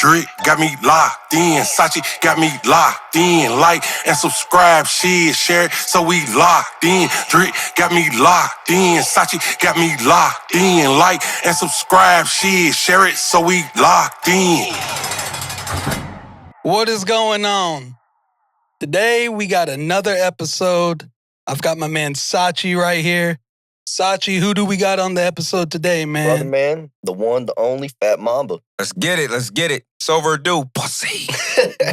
Drit got me locked in. Sachey got me locked in. Like and subscribe, share it, so we locked in. Drit got me locked in. Sachey got me locked in. Like and subscribe, share it, so we locked in. What is going on? Today we got another episode. I've got my man Sachey right here. Sachey, who do we got on the episode today, man? Brother, man, the one, the only Faat Mamba. Let's get it. It's overdue, pussy.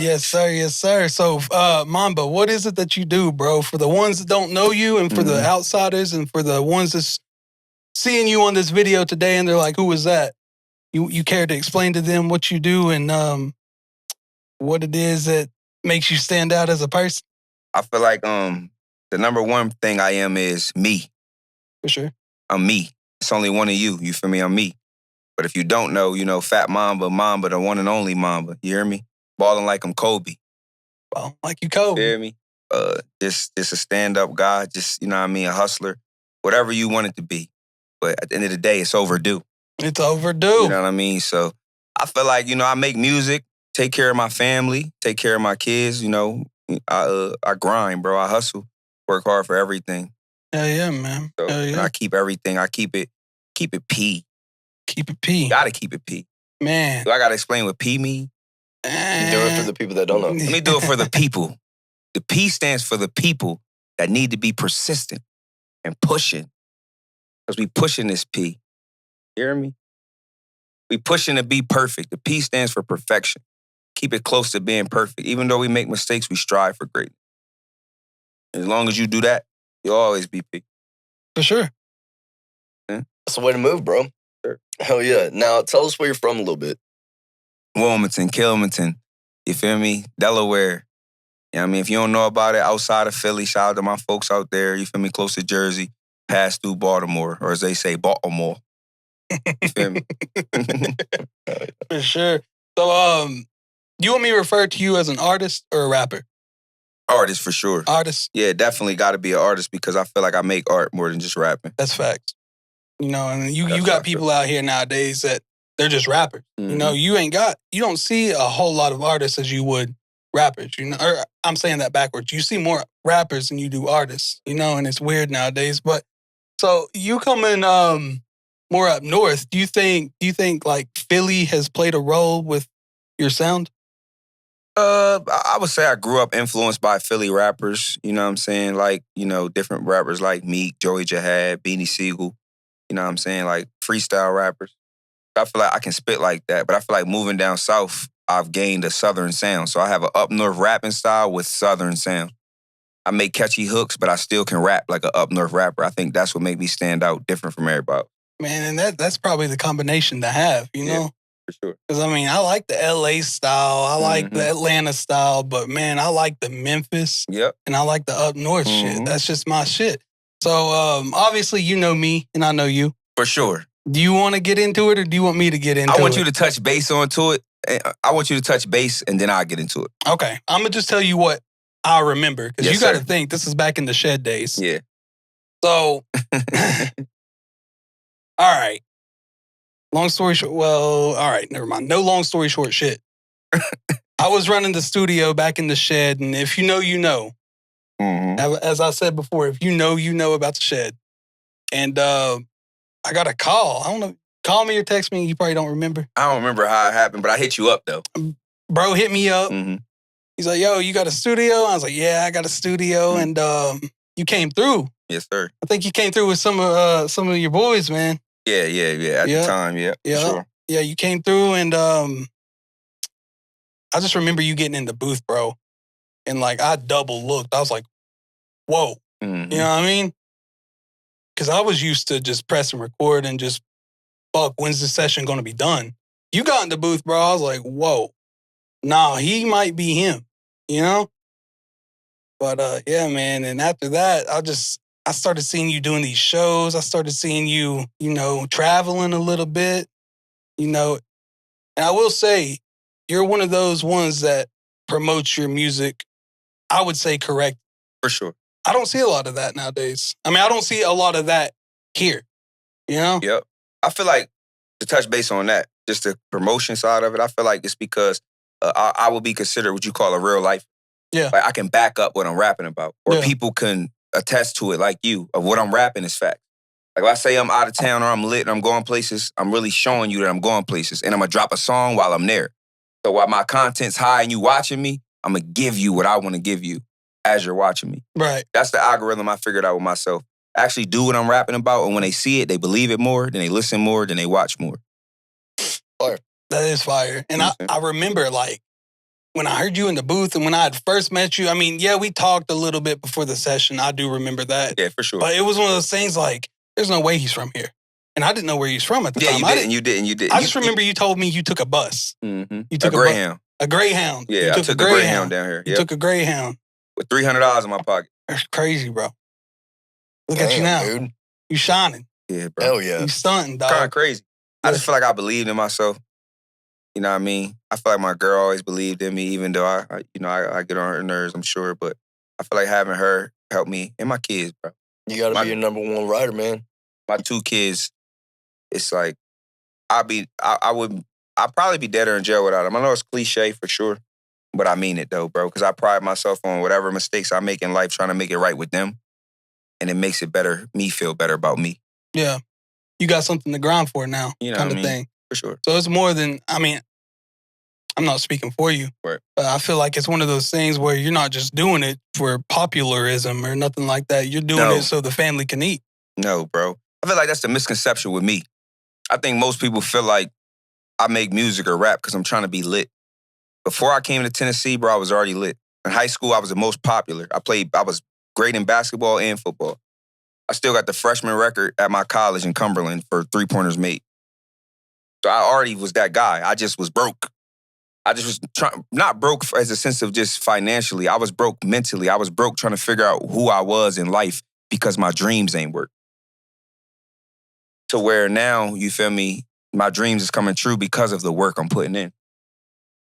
Yes, sir. So, Mamba, what is it that you do, bro? For the ones that don't know you and for the outsiders and for the ones that's seeing you on this video today and they're like, who is that? You care to explain to them what you do and what it is that makes you stand out as a person? I feel like the number one thing I am is me. For sure. I'm me. It's only one of you. You feel me? I'm me. But if you don't know, you know, Faat Mamba, the one and only Mamba. You hear me? Balling like I'm Kobe. Well, like you Kobe. You hear me? Just a stand-up guy. Just, you know what I mean? A hustler. Whatever you want it to be. But at the end of the day, it's overdue. It's overdue. You know what I mean? So I feel like, you know, I make music, take care of my family, take care of my kids, you know. I grind, bro. I hustle. Work hard for everything. Hell yeah, man. So, Hell yeah. And I keep everything. I keep it P. Keep it P. Gotta keep it P. Man. Do I gotta explain what P mean? Do it for the people that don't know. Let me do it for the people. The P stands for the people that need to be persistent and pushing. Because we pushing this P. You hear me? We pushing to be perfect. The P stands for perfection. Keep it close to being perfect. Even though we make mistakes, we strive for greatness. As long as you do that, you'll always be P. For sure. Yeah. That's the way to move, bro. Sure. Hell yeah. Now, tell us where you're from a little bit. Wilmington, Kilmington, you feel me? Delaware. You know what I mean? If you don't know about it, outside of Philly, shout out to my folks out there, you feel me? Close to Jersey, pass through Baltimore, or as they say, Baltimore. You feel me? For sure. So, do you want me to refer to you as an artist or a rapper? Artist for sure. Artist. Yeah, definitely got to be an artist because I feel like I make art more than just rapping. That's facts. You know, and you got people out here nowadays that they're just rappers. Mm-hmm. You know, you don't see a whole lot of artists as you would rappers. You know, or I'm saying that backwards. You see more rappers than you do artists. You know, and it's weird nowadays. But so you coming more up north. Do you think like Philly has played a role with your sound? I would say I grew up influenced by Philly rappers, you know what I'm saying? Like, you know, different rappers like Meek, Joey Jihad, Beanie Siegel, you know what I'm saying? Like freestyle rappers. I feel like I can spit like that, but I feel like moving down south, I've gained a southern sound. So I have an up north rapping style with southern sound. I make catchy hooks, but I still can rap like an up north rapper. I think that's what makes me stand out different from everybody. Man, and that's probably the combination to have, you know? For sure. Because, I mean, I like the LA style. I like the Atlanta style. But, man, I like the Memphis. Yep. And I like the up north shit. That's just my shit. So, obviously, you know me and I know you. For sure. Do you want to get into it or do you want me to get into it? I want you to touch base onto it. I want you to touch base and then I'll get into it. Okay. I'm going to just tell you what I remember. Because Yes, you got to sir. think this is back in the Shed days. Yeah. So, all right. Long story short, well, all right, never mind. No long story short shit. I was running the studio back in the Shed, and if you know, you know. As I said before, if you know about the Shed. And I got a call. I don't know, call me or text me, you probably don't remember. I don't remember how it happened, but I hit you up, though. Bro hit me up. He's like, yo, you got a studio? I was like, yeah, I got a studio, and you came through. Yes, sir. I think you came through with some of your boys, man. Yeah. At the time, yeah. Sure. Yeah, you came through and I just remember you getting in the booth, bro. And like I double looked. I was like, whoa. You know what I mean? Because I was used to just press and record and just, fuck, when's the session going to be done? You got in the booth, bro. I was like, whoa. Nah, he might be him, you know? But yeah, man. And after that, I started seeing you doing these shows. I started seeing you, you know, traveling a little bit, you know. And I will say, you're one of those ones that promotes your music, I would say, correct. For sure. I don't see a lot of that nowadays. I mean, I don't see a lot of that here, you know? Yep. I feel like to touch base on that, just the promotion side of it, I feel like it's because I would be considered what you call a real life. Yeah. Like I can back up what I'm rapping about, or Yeah. people can attest to it, like you, of what I'm rapping is fact. Like if I say I'm out of town or I'm lit and I'm going places, I'm really showing you that I'm going places, and I'm gonna drop a song while I'm there. So while my content's high and you watching me, I'm gonna give you what I want to give you as you're watching me. Right. That's the algorithm I figured out with myself. Actually do what I'm rapping about, and when they see it, they believe it more, then they listen more, then they watch more. Fire. That is fire. And I remember, like, when I heard you in the booth and when I had first met you, I mean, yeah, we talked a little bit before the session. I do remember that. Yeah, for sure. But it was one of those things like, there's no way he's from here. And I didn't know where he's from at the time. You didn't. I just remember you told me you took a bus. Mm-hmm. You took a Greyhound. A Greyhound. Yeah, I took a Greyhound down here. You took a Greyhound. With $300 in my pocket. That's crazy, bro. Look Damn, at you now. dude. You shining. Yeah, bro. Hell yeah. You stunting, dog. Kind of crazy. I just feel like I believed in myself. You know what I mean? I feel like my girl always believed in me, even though I get on her nerves, I'm sure. But I feel like having her help me and my kids, bro. You gotta be your number one writer, man. My 2 kids, it's like I'd probably be dead or in jail without them. I know it's cliche for sure, but I mean it though, bro. Because I pride myself on whatever mistakes I make in life, trying to make it right with them, and it makes it better. Me feel better about me. Yeah, you got something to grind for now, You know kind what of I mean? thing. For sure. So it's more than, I mean, I'm not speaking for you, Right. but I feel like it's one of those things where you're not just doing it for popularism or nothing like that. You're doing it so the family can eat. No, bro. I feel like that's the misconception with me. I think most people feel like I make music or rap because I'm trying to be lit. Before I came to Tennessee, bro, I was already lit. In high school, I was the most popular. I was great in basketball and football. I still got the freshman record at my college in Cumberland for 3-pointers made. So I already was that guy. I just was broke. I just was not broke as a sense of just financially. I was broke mentally. I was broke trying to figure out who I was in life because my dreams ain't work. To where now, you feel me, my dreams is coming true because of the work I'm putting in.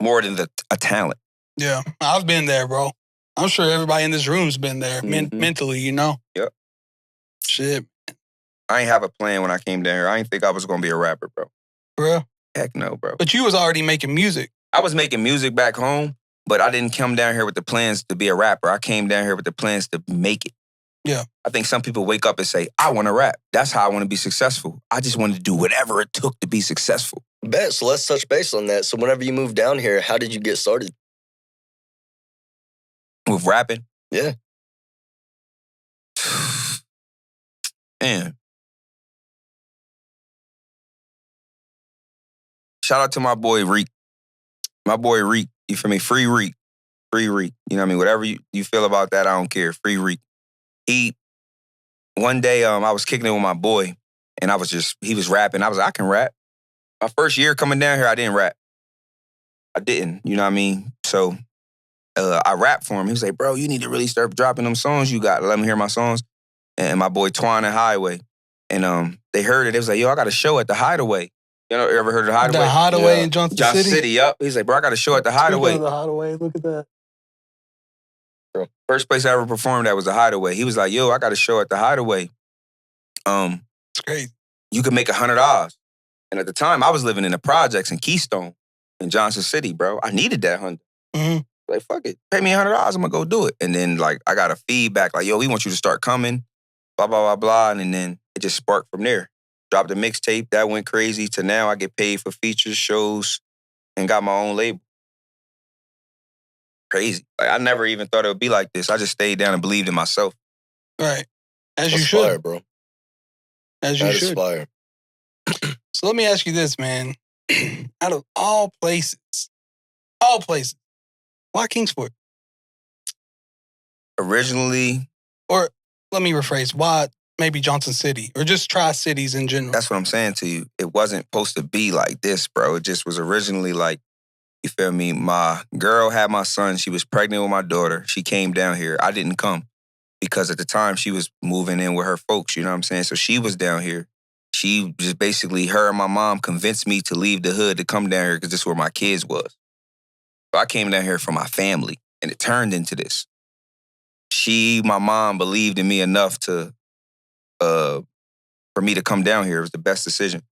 More than a talent. Yeah, I've been there, bro. I'm sure everybody in this room's been there mentally, you know? Yep. Shit. I ain't have a plan when I came down here. I didn't think I was going to be a rapper, bro. Bro? Heck no, bro. But you was already making music. I was making music back home, but I didn't come down here with the plans to be a rapper. I came down here with the plans to make it. Yeah. I think some people wake up and say, I want to rap. That's how I want to be successful. I just wanted to do whatever it took to be successful. Bet, so let's touch base on that. So whenever you moved down here, how did you get started? With rapping? Yeah. Man. Shout out to my boy Reek. My boy Reek, you feel me? Free Reek. Free Reek. You know what I mean? Whatever you feel about that, I don't care. Free Reek. One day, I was kicking it with my boy, and he was rapping. I was like, I can rap. My first year coming down here, I didn't rap. I didn't, you know what I mean? So I rapped for him. He was like, bro, you need to really start dropping them songs you got. Let me hear my songs. And my boy Twan and Highway. And they heard it. They was like, yo, I got a show at the Hideaway. You know, ever heard of the Hideaway? The Hideaway in Johnson City? Yep. He's like, bro, I got a show at the Hideaway. The Hideaway, look at that. First place I ever performed at was the Hideaway. He was like, yo, I got a show at the Hideaway. It's crazy. You can make $100. And at the time, I was living in the projects in Keystone in Johnson City, bro. I needed that 100. Mm-hmm. Like, fuck it. Pay me $100, I'm gonna go do it. And then, like, I got a feedback, like, yo, we want you to start coming, blah, blah, blah, blah. And then it just sparked from there. Dropped a mixtape, that went crazy, to now I get paid for features, shows, and got my own label. Crazy. Like, I never even thought it would be like this. I just stayed down and believed in myself. Right. As you That's should. fire, bro. As you That should. is fire. So let me ask you this, man. Out of all places, why Kingsport? Originally, Or let me rephrase, why maybe Johnson City? Or just Tri-Cities in general? that's what I'm saying to you. It wasn't supposed to be like this, bro. It just was originally like, you feel me? My girl had my son. She was pregnant with my daughter. She came down here. I didn't come because at the time she was moving in with her folks, you know what I'm saying? So she was down here. She just basically, her and my mom convinced me to leave the hood to come down here because this is where my kids was. So I came down here for my family, and it turned into this. My mom believed in me enough to, for me to come down here. It was the best decision.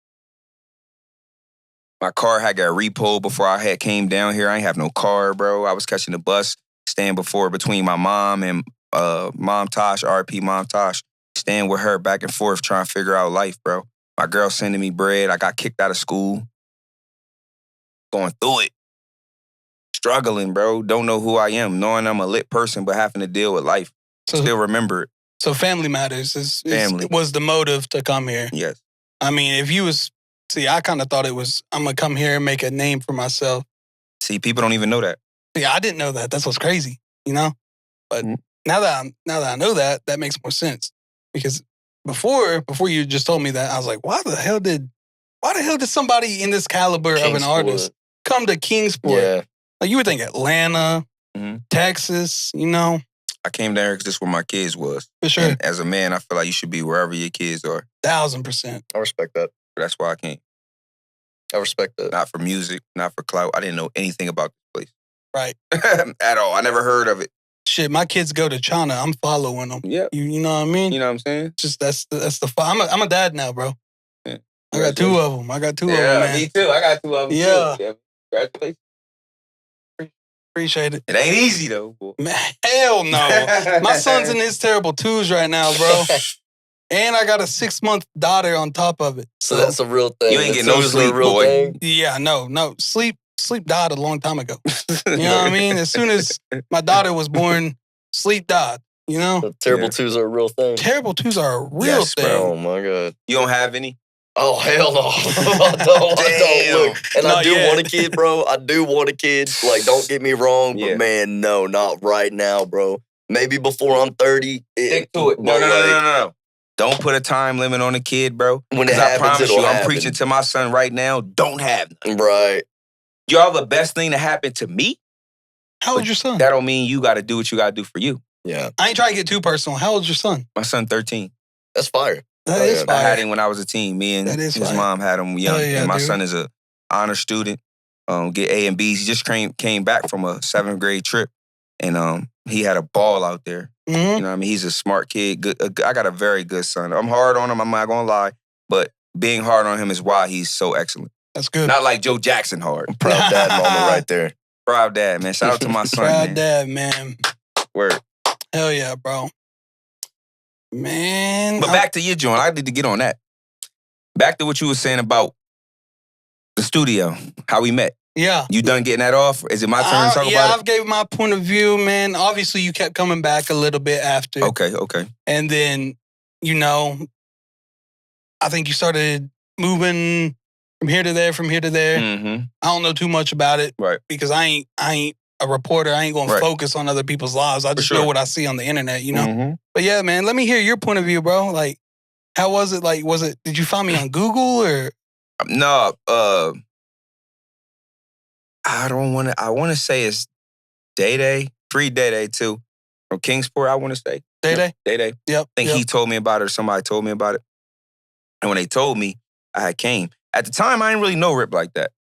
My car had got repoed before I had came down here. I ain't have no car, bro. I was catching the bus, staying between my mom and Mom Tosh, RP Mom Tosh, staying with her back and forth, trying to figure out life, bro. My girl sending me bread. I got kicked out of school. Going through it. Struggling, bro. Don't know who I am. Knowing I'm a lit person, but having to deal with life. Still remember it. So family matters Family was the motive to come here. Yes. I mean, if you was, I kind of thought it was, I'm going to come here and make a name for myself. See, people don't even know that. Yeah, I didn't know that. That's what's crazy, you know? But now that I know that, that makes more sense. Because before you just told me that, I was like, why the hell did somebody in this caliber of an artist come to Kingsport? Yeah. Like, you would think Atlanta, Texas, you know? I came down here because this is where my kids was. For sure. And as a man, I feel like you should be wherever your kids are. 1,000%. I respect that. That's why I came. I respect that. Not for music, not for clout. I didn't know anything about this Right. place. At all. I never heard of it. Shit, my kids go to China. I'm following them. Yeah. You know what I mean? You know what I'm saying? Just that's the I'm a dad now, bro. Yeah. I got 2 of them. Yeah, man. me too. I got 2 of them Yeah. too. Yeah. Congratulations. Appreciate it. It ain't easy though, boy. Man, hell no. My son's in his terrible 2s right now, bro. And I got a 6-month daughter on top of it. So that's a real thing. You ain't getting no sleep, boy. Yeah, no. Sleep died a long time ago. You know what I mean? As soon as my daughter was born, sleep died. You know? The terrible 2s are a real thing. Terrible 2s are a real thing. Bro. Oh my God. You don't have any? Oh, hell no. I don't. Look, and Not I do yet. want a kid, bro. I do want a kid. Like, don't get me wrong, but Yeah. man, no, not right now, bro. Maybe before I'm 30. Stick to it. No. Don't put a time limit on a kid, bro. When it I happens, promise it'll you, I'm happen. preaching to my son right now, don't have none. Right. Y'all, the best thing that happened to me, How old's your son? that don't mean you got to do what you got to do for you. Yeah. I ain't trying to get too personal. How old's your son? My son, 13. That's fire. That Oh, is yeah. fire. I had him when I was a teen. Me and That is his fire. mom had him young. Oh, yeah, and my dude. son is a honor student, get A and B's. He just came back from a 7th grade trip, and he had a ball out there. Mhm. You know what I mean? He's a smart kid. Good. I got a very good son. I'm hard on him. I'm not going to lie. But being hard on him is why he's so excellent. That's good. Not like Joe Jackson hard. Proud dad moment right there. Proud dad, man. Shout out to my son, Proud man. dad, man. Word. Hell yeah, bro. Man. But back to your joint. I need to get on that. Back to what you were saying about the studio, how we met. Yeah. You done getting that off? Is it my turn to talk yeah, about I've gave my point of view, man. Obviously, you kept coming back a little bit after. it? Okay. And then, you know, I think you started moving from here to there. Mm-hmm. I don't know too much about it. Right. Because I ain't a reporter. I ain't going to focus on other people's lives. I just know what I see on the internet, you know? Mm-hmm. But yeah, man, let me hear your point of view, bro. Like, how was it? Like, did you find me on Google or? No, I want to say it's Day, free Day too, from Kingsport, I want to say. Day? Day. Yep. I think he told me about it or somebody told me about it. And when they told me, I had came. At the time, I didn't really know Rip like that.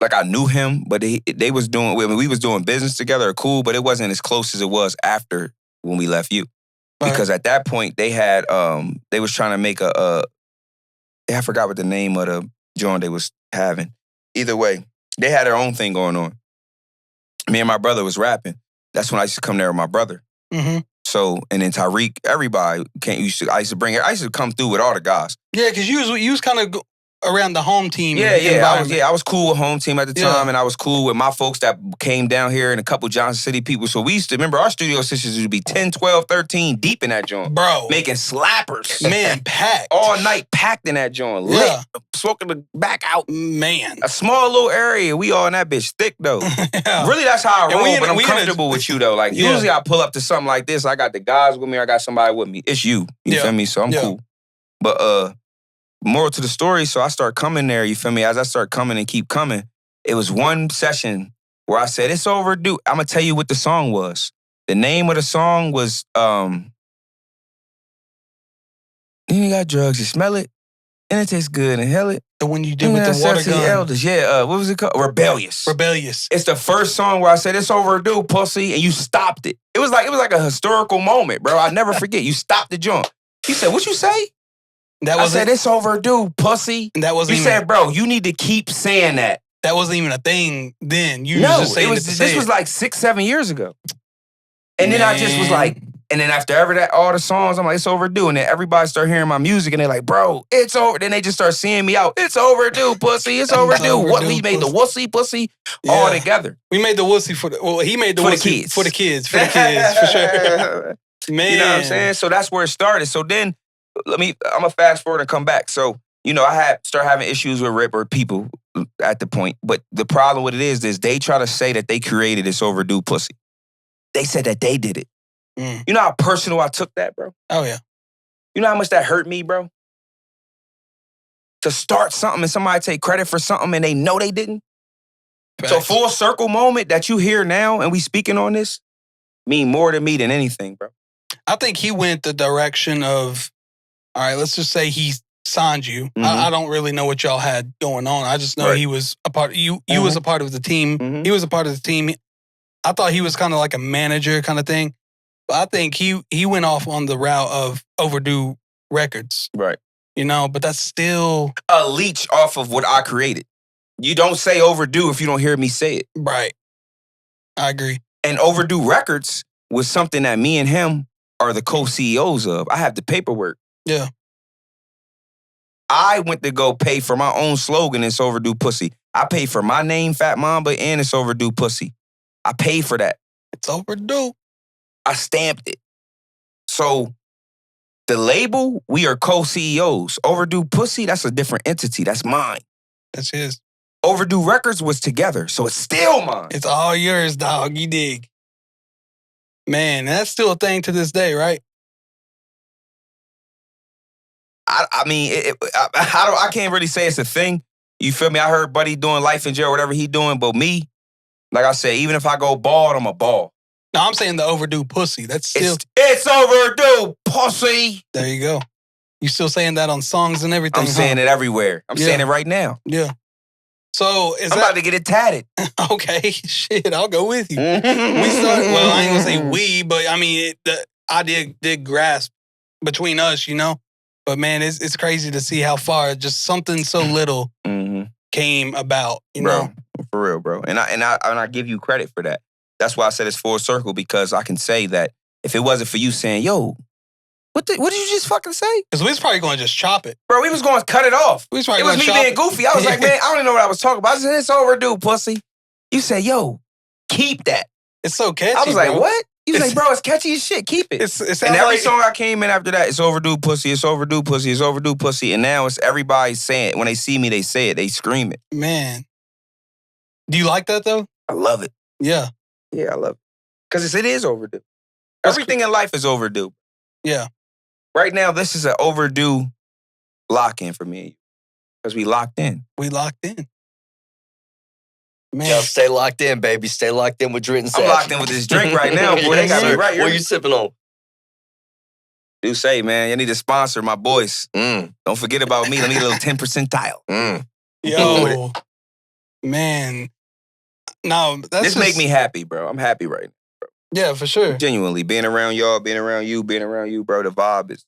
Like, I knew him, but they was doing, we was doing business together, cool, but it wasn't as close as it was after when we left you. Right. Because at that point, they had, they was trying to make I forgot what the name of the joint they was having. Either way, they had their own thing going on. Me and my brother was rapping. That's when I used to come there with my brother. Mm-hmm. So, and then Tyreek, everybody I used to come through with all the guys. Yeah, because you was kind of around the home team. I was cool with home team at the time, Yeah. and I was cool with my folks that came down here and a couple Johnson City people. So we used to, remember our studio sessions would be 10, 12, 13 deep in that joint. Bro. Making slappers. Man, packed. All night packed in that joint. Lit. Yeah. Smoking the back out. Man. A small little area. We all in that bitch thick though. Yeah. Really, that's how I And roll, but I'm comfortable with you though. Like, Yeah. usually I pull up to something like this, I got the guys with me, I got somebody with me. It's you. You Yeah. feel me? So I'm Yeah. cool. But moral to the story, so I start coming there, you feel me? As I start coming and keep coming, it was one session where I said, it's overdue. I'm gonna tell you what the song was. The name of the song was You got drugs, you smell it, and it tastes good, and hell it. The one you did with the water gun. Elders. Yeah, what was it called? Rebellious. Rebellious. It's the first song where I said, it's overdue, pussy, and you stopped it. It was like a historical moment, bro. I never forget. You stopped the joint. He said, what you say? That I wasn't. said, it's overdue, pussy. That wasn't. You even, said, bro, you need to keep saying that. That wasn't even a thing then. You No, was just saying it was. to This say was it. like 6-7 years ago. And then I just was Man. like, and then after all the songs, I'm like, it's overdue. And then everybody start hearing my music and they're like, bro, it's over. Then they just start seeing me out. It's overdue, pussy. It's overdue. What we made the wussy pussy all together. We made the wussy for the. Well, he made the for wussy the kids. for the kids. For the kids, for sure. Man, you know what I'm saying? So that's where it started. So then, I'm gonna fast forward and come back. So I start having issues with Rip or people at the point. But the problem with it is they try to say that they created this overdue pussy. They said that they did it. You know how personal I took that, bro? Oh, yeah. You know how much that hurt me, bro? To start something and somebody take credit for something and they know they didn't. Facts. So full circle moment that you hear now and we speaking on this mean more to me than anything, bro. I think he went the direction of, all right, let's just say he signed you. Mm-hmm. I don't really know what y'all had going on. I just know he was a part. You was a part of the team. Mm-hmm. He was a part of the team. I thought he was kind of like a manager kind of thing. But I think he went off on the route of overdue records. Right. But that's still a leech off of what I created. You don't say overdue if you don't hear me say it. Right. I agree. And overdue records was something that me and him are the co-CEOs of. I have the paperwork. Yeah. I went to go pay for my own slogan, It's Overdue Pussy. I paid for my name, Faat Mamba, and It's Overdue Pussy. I paid for that. It's overdue. I stamped it. So the label, we are co-CEOs. Overdue Pussy, that's a different entity. That's mine. That's his. Overdue Records was together, so it's still mine. It's all yours, dog. You dig. Man, that's still a thing to this day, right? I mean, I can't really say it's a thing. You feel me? I heard Buddy doing life in jail, whatever he doing, but me, like I said, even if I go bald, I'm a bald. No, I'm saying the overdue pussy. That's still... It's overdue, pussy. There you go. You still saying that on songs and everything, I'm saying it everywhere. I'm saying it right now. Yeah. So I'm about to get it tatted. Okay, shit, I'll go with you. We started, well, I ain't gonna say we, but I mean, the idea did grasp between us, But man, it's crazy to see how far just something so little came about, you know? For real, bro. And I give you credit for that. That's why I said it's full circle, because I can say that if it wasn't for you saying, yo, what did you just fucking say? Because we was probably going to just chop it. Bro, we was going to cut it off. It was me being goofy. I was like, man, I don't even know what I was talking about. I said, it's overdue, pussy. You said, yo, keep that. It's so catchy, I was like, what? You was like, bro, it's catchy as shit. Keep it. And every song I came in after that, it's overdue, pussy. It's overdue, pussy. It's overdue, pussy. And now it's everybody saying it. When they see me, they say it. They scream it. Man. Do you like that, though? I love it. Yeah. Yeah, I love it. Because it is overdue. Everything in life is overdue. Yeah. Right now, this is an overdue lock-in for me and you. Because we locked in. We locked in. Man. Yo, stay locked in, baby. Stay locked in with Drit Sachey. I'm locked in with this drink right now, boy. They got me right here. What are you sipping on? Do say, man, you need to sponsor my boys. Don't forget about me. Let me get a little 10%. Yo. Man. No, that's this make me happy, bro. I'm happy right now, bro. Yeah, for sure. Genuinely, being around y'all, being around you, bro, the vibe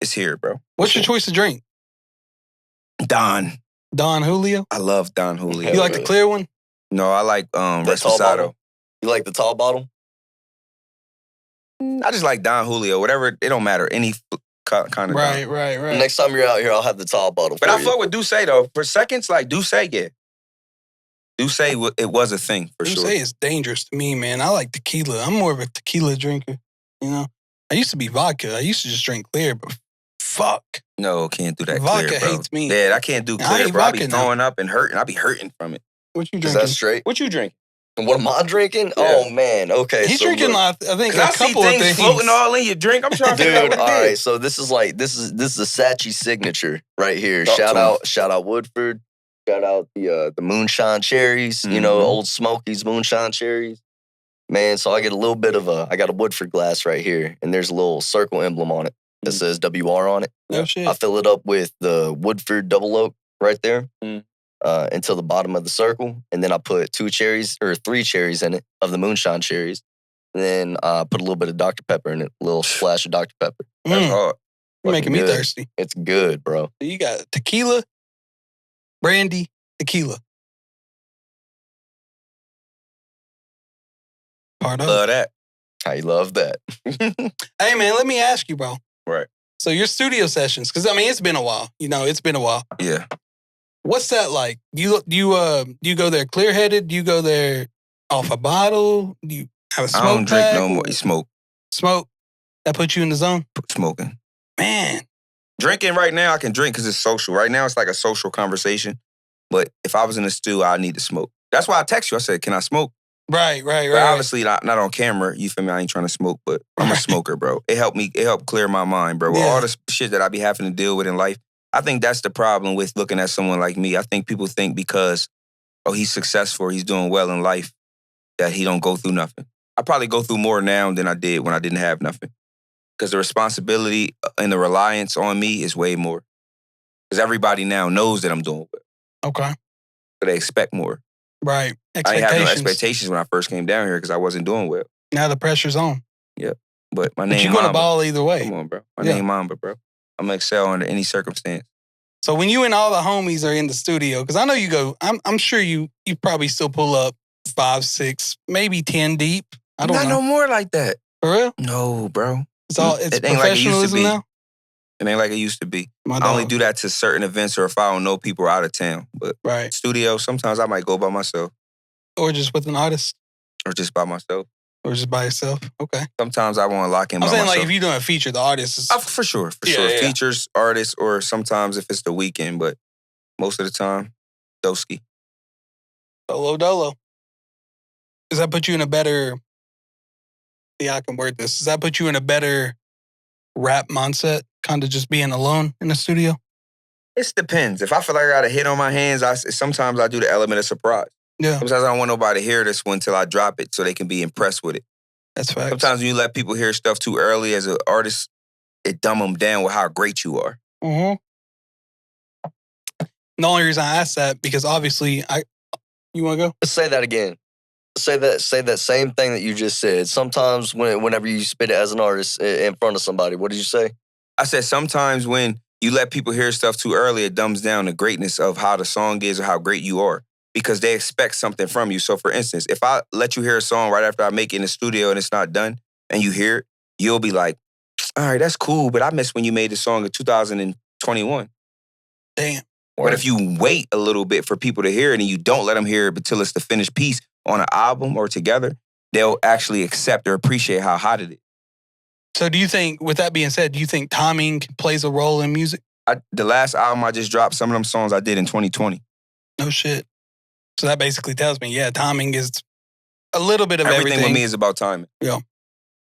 is here, bro. What's your choice to drink? Don Julio? I love Don Julio. You like the clear one? No, I like Reposado. You like the tall bottle? I just like Don Julio. Whatever, it don't matter. Any kind of Right. Next time you're out here, I'll have the tall bottle for But I you. fuck with Duce, though. For seconds, like Duce, yeah. Duce, it was a thing, for sure. Duce is dangerous to me, man. I like tequila. I'm more of a tequila drinker, I used to be vodka. I used to just drink clear, but fuck. No, can't do that Vodka clear, bro. hates me. Yeah, I can't do I clear, hate bro. I be vodka now. throwing up and hurting. I be hurting from it. What you Is drinking? that straight? What you drink? And what am I drinking? Yeah. Oh, man. Okay. He's so drinking, look. I think, a I see couple of things things. floating all in your drink. I'm trying to figure out Dude, what all it right. is. So this is a Sachey signature right here. Talk to him. Shout out Woodford. Shout out the Moonshine Cherries. Old Smokies Moonshine Cherries. Man, so I get a little bit of I got a Woodford glass right here, and there's a little circle emblem on it that says WR on it. No shit. I fill it up with the Woodford Double Oak right there until the bottom of the circle, and then I put 3 cherries in it of the Moonshine Cherries. And then put a little bit of Dr. Pepper in it, a little splash of Dr. Pepper. That's hard. You're making me good. thirsty. It's good, bro. You got tequila, brandy, tequila. Part of Love that. I love that. Hey, man, let me ask you, bro. Right. So your studio sessions, because, I mean, it's been a while. You know, it's been a while. Yeah. What's that like? Do you go there clear-headed? Do you go there off a bottle? Do you have a smoke I don't drink pack? no more. Smoke. Smoke? That puts you in the zone? Smoking. Man. Drinking right now, I can drink because it's social. Right now, it's like a social conversation. But if I was in the stew, I need to smoke. That's why I text you. I said, can I smoke? Right. But obviously, not on camera. You feel me? I ain't trying to smoke, but I'm a smoker, bro. It helped clear my mind, bro. Yeah. All the shit that I be having to deal with in life. I think that's the problem with looking at someone like me. I think people think because, he's successful or he's doing well in life, that he don't go through nothing. I probably go through more now than I did when I didn't have nothing. Because the responsibility and the reliance on me is way more. Because everybody now knows that I'm doing well. Okay. So they expect more. Right. I didn't have no expectations when I first came down here because I wasn't doing well. Now the pressure's on. Yeah. But my name But you're going to Mamba. ball either way. Come on, bro. My name Mamba, bro. I'm going to excel under any circumstance. So when you and all the homies are in the studio, because I know you go, I'm sure you probably still pull up 5, 6, maybe 10 deep. I don't know. Not no more like that. For real? No, bro. It's it ain't like it used to professionalism be. now? It ain't like it used to be. My I only dog. do that to certain events or if I don't know people are out of town. But Right. studio, sometimes I might go by myself Or just with an artist? or just by myself. Or just by yourself? Okay. Sometimes I want to lock in I'm by saying myself. like if you're doing a feature, the artist is... For sure. Yeah. Features, artists, or sometimes if it's the weekend, but most of the time, Doski. Solo dolo. Does that put you in a better... Yeah, I can word this. Does that put you in a better rap mindset? Kind of just being alone in the studio? It depends. If I feel like I got a hit on my hands, sometimes I do the element of surprise. Yeah. Sometimes I don't want nobody to hear this one until I drop it so they can be impressed with it. That's facts. Sometimes when you let people hear stuff too early as an artist, it dumb them down with how great you are. Mm-hmm. The only reason I asked that, because obviously You want to go? Say that again. Say that same thing that you just said. Sometimes whenever you spit it as an artist in front of somebody, what did you say? I said sometimes when you let people hear stuff too early, it dumbs down the greatness of how the song is or how great you are because they expect something from you. So for instance, if I let you hear a song right after I make it in the studio and it's not done and you hear it, you'll be like, all right, that's cool, but I missed when you made the song in 2021. Damn. But if you wait a little bit for people to hear it and you don't let them hear it until it's the finished piece on an album or together, they'll actually accept or appreciate how hot it is. So do you think, with that being said, do you think timing plays a role in music? The last album I just dropped, some of them songs I did in 2020. No shit. So that basically tells me, yeah, timing is a little bit of everything. Everything with me is about timing. Yeah.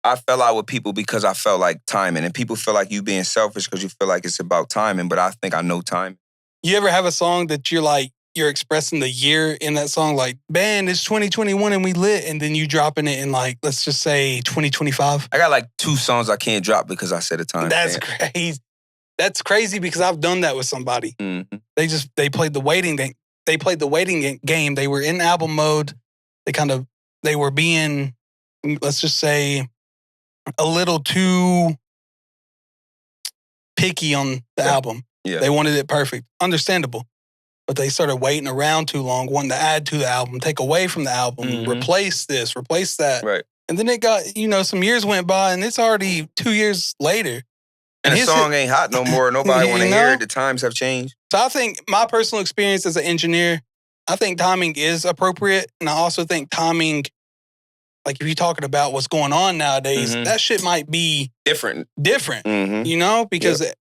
I fell out with people because I felt like timing. And people feel like you being selfish because you feel like it's about timing, but I think I know timing. You ever have a song that you're expressing the year in that song, like, man, it's 2021 and we lit, and then you dropping it in like, let's just say 2025? I got like 2 songs I can't drop because I set a time. That's crazy. That's crazy because I've done that with somebody. Mm-hmm. They played the waiting game. They played the waiting game. They were in album mode. They were being, let's just say, a little too picky on the album. Yeah. They wanted it perfect. Understandable. But they started waiting around too long, wanting to add to the album, take away from the album, replace this, replace that. Right. And then it got, some years went by and it's already 2 years later. And the song ain't hot no more. Nobody want to hear it. The times have changed. So I think my personal experience as an engineer, I think timing is appropriate. And I also think timing, like if you're talking about what's going on nowadays, that shit might be different, because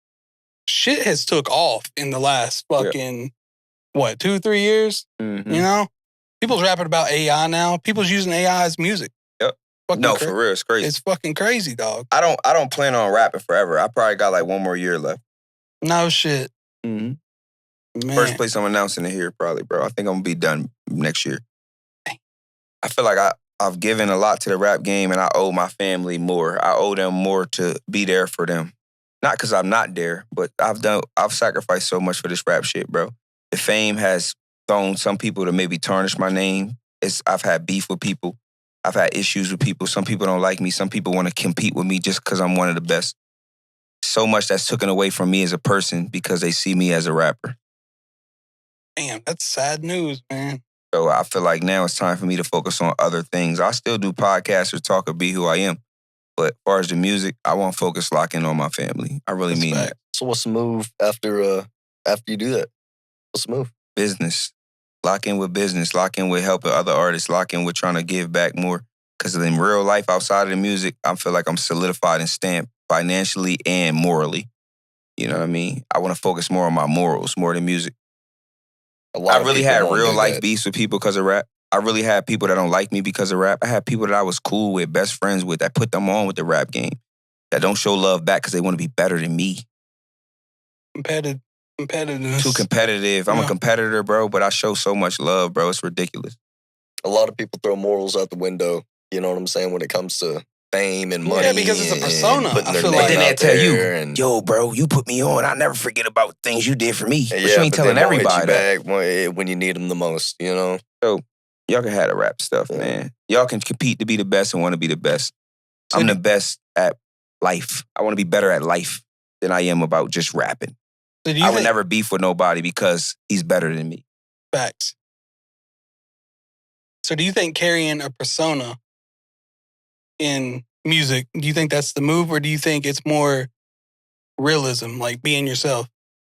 shit has took off in the last fucking, 2-3 years? People's rapping about AI now. People's using AI as music. Yep. No, for real, it's crazy. It's fucking crazy, dog. I don't plan on rapping forever. I probably got like 1 more year left. No shit. Mm-hmm. Man. First place I'm announcing it here, probably, bro. I think I'm gonna be done next year. I feel like I've given a lot to the rap game and I owe my family more. I owe them more to be there for them. Not because I'm not there, but I've sacrificed so much for this rap shit, bro. The fame has thrown some people to maybe tarnish my name. I've had beef with people. I've had issues with people. Some people don't like me. Some people want to compete with me just because I'm one of the best. so much that's taken away from me as a person because they see me as a rapper. Damn, that's sad news, man. So I feel like now it's time for me to focus on other things. I still do podcasts or talk or be who I am. But as far as the music, I want to focus, lock in on my family. I really mean that. So what's the move after you do that? What's the move? Business. Lock in with business. Lock in with helping other artists. Lock in with trying to give back more. Because in real life, outside of the music, I feel like I'm solidified and stamped financially and morally. You know what I mean? I want to focus more on my morals, more than music. I really had real life beefs with people because of rap. I really had people that don't like me because of rap. I had people that I was cool with, best friends with, that put them on with the rap game, that don't show love back because they want to be better than me. Competitiveness. Too competitive. I'm a competitor, bro, but I show so much love, bro. It's ridiculous. A lot of people throw morals out the window, you know what I'm saying, when it comes to fame and money. Yeah, because it's a persona. I feel like then they tell you, and, yo, bro, you put me on. I never forget about things you did for me. But you ain't telling everybody that. When you need them the most, you know? So y'all can have the rap stuff, man. Y'all can compete to be the best and want to be the best. I'm the best at life. I want to be better at life than I am about just rapping. So I would never beef with nobody because he's better than me. Facts. So do you think carrying a persona in music, do you think that's the move, or do you think it's more realism, like being yourself?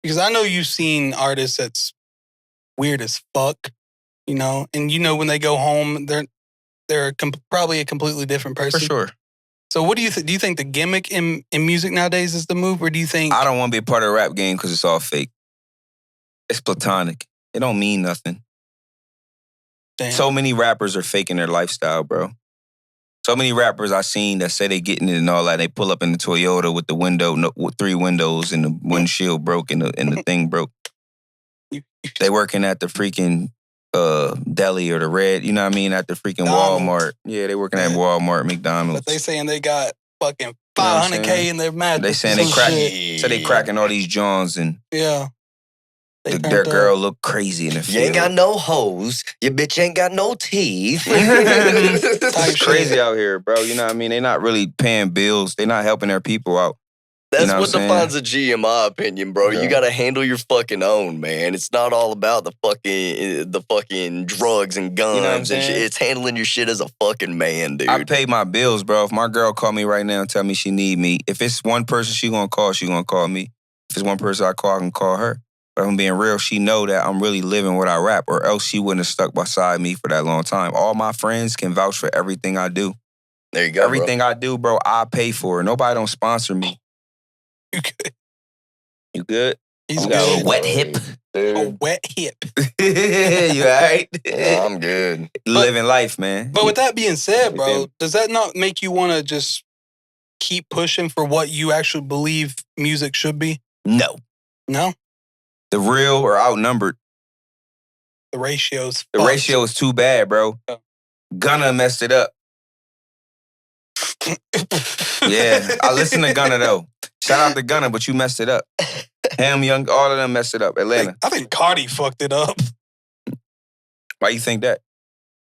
Because I know you've seen artists that's weird as fuck, you know, and you know when they go home, they're probably a completely different person. For sure. So what do you think? Do you think the gimmick in music nowadays is the move, or do you think... I don't want to be a part of the rap game because it's all fake. It's platonic. It don't mean nothing. Damn. So many rappers are faking their lifestyle, bro. So many rappers I seen that say they getting it and all that. They pull up in the Toyota with the window, with 3 windows and the windshield broke and the thing broke. They working at the freaking deli or the red, you know what I mean, at the freaking Walmart. Yeah, they working at Walmart, McDonald's. But they saying they got fucking $500K in their mattress. They saying they cracking all these Johns and their girl look crazy in the field. You ain't got no hoes. Your bitch ain't got no teeth. It's crazy out here, bro. You know what I mean? They not really paying bills. They not helping their people out. That's what defines a G, in my opinion, bro. Yeah. You gotta handle your fucking own, man. It's not all about the fucking drugs and guns and shit. It's handling your shit as a fucking man, dude. I pay my bills, bro. If my girl call me right now and tell me she need me, if it's one person she gonna call me. If it's one person I can call her. But if I'm being real, she know that I'm really living what I rap, or else she wouldn't have stuck beside me for that long time. All my friends can vouch for everything I do. There you go, everything I do, bro, I pay for it. Nobody don't sponsor me. You good? You good? He's got a wet hip. A wet hip. You all right? No, I'm good. Living life, man. But with that being said, bro, does that not make you want to just keep pushing for what you actually believe music should be? No. No? The real are outnumbered. The ratio's The ratio is too bad, bro. Oh. Gunna messed it up. Yeah, I listen to Gunna, though. Shout out to Gunna, but you messed it up. Him, Young, all of them messed it up. Atlanta. I think Cardi fucked it up. Why you think that?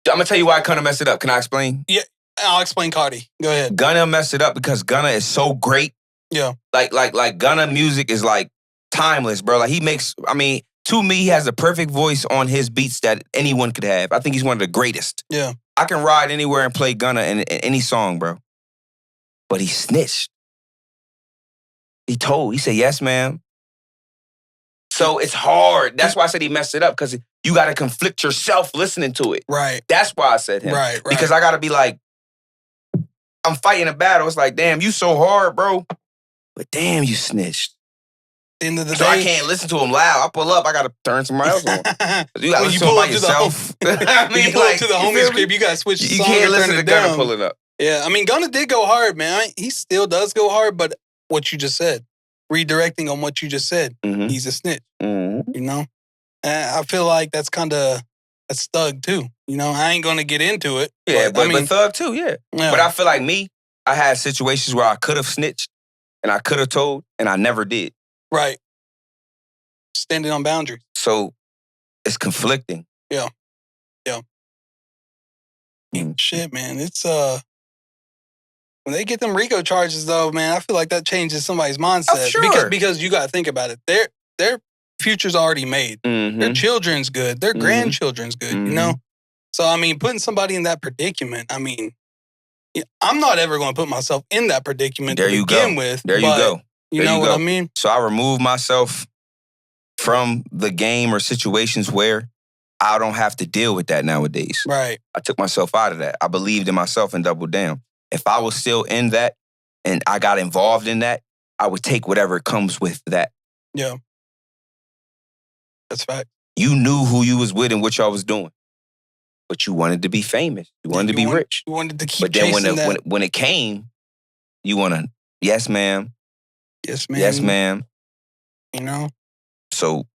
I'm going to tell you why Gunna messed it up. Can I explain? Yeah, I'll explain Cardi. Go ahead. Gunna messed it up because Gunna is so great. Yeah. Like Gunna music is like timeless, bro. Like he makes, I mean, to me, he has a perfect voice on his beats that anyone could have. I think he's one of the greatest. Yeah. I can ride anywhere and play Gunna in any song, bro. But he snitched. He said, yes, ma'am. So it's hard. That's why I said he messed it up, because you got to conflict yourself listening to it. Right. That's why I said him. Right. Because I got to be like, I'm fighting a battle. It's like, damn, you so hard, bro. But damn, you snitched. End of the so day, I can't listen to him loud. I pull up, I got to turn somebody else on. You got to listen to him by yourself. I mean, you pull up to the homie script, you got to switch the song. You can't listen to Gunna pulling up. Yeah, I mean, Gunna did go hard, man. He still does go hard, but what you just said, redirecting on what you just said, he's a snitch, you know? And I feel like that's thug too. You know, I ain't going to get into it. Yeah, but thug too, yeah. But I feel like I had situations where I could have snitched and I could have told and I never did. Right. Standing on boundaries. So it's conflicting. Yeah. Shit, man. It's When they get them RICO charges, though, man, I feel like that changes somebody's mindset. Oh, sure. Because you got to think about it. Their future's already made. Their children's good. Their grandchildren's good, you know? So, I mean, putting somebody in that predicament, I mean, I'm not ever going to put myself in that predicament to begin with. There you go. You know what I mean? So I remove myself from the game or situations where I don't have to deal with that nowadays. Right. I took myself out of that. I believed in myself and doubled down. If I was still in that and I got involved in that, I would take whatever comes with that. Yeah. That's fact. You knew who you was with and what y'all was doing. But you wanted to be famous. You wanted to be rich. You wanted to keep But then chasing when it came, you want to, yes, ma'am. Yes, ma'am. Yes, ma'am. You know? So,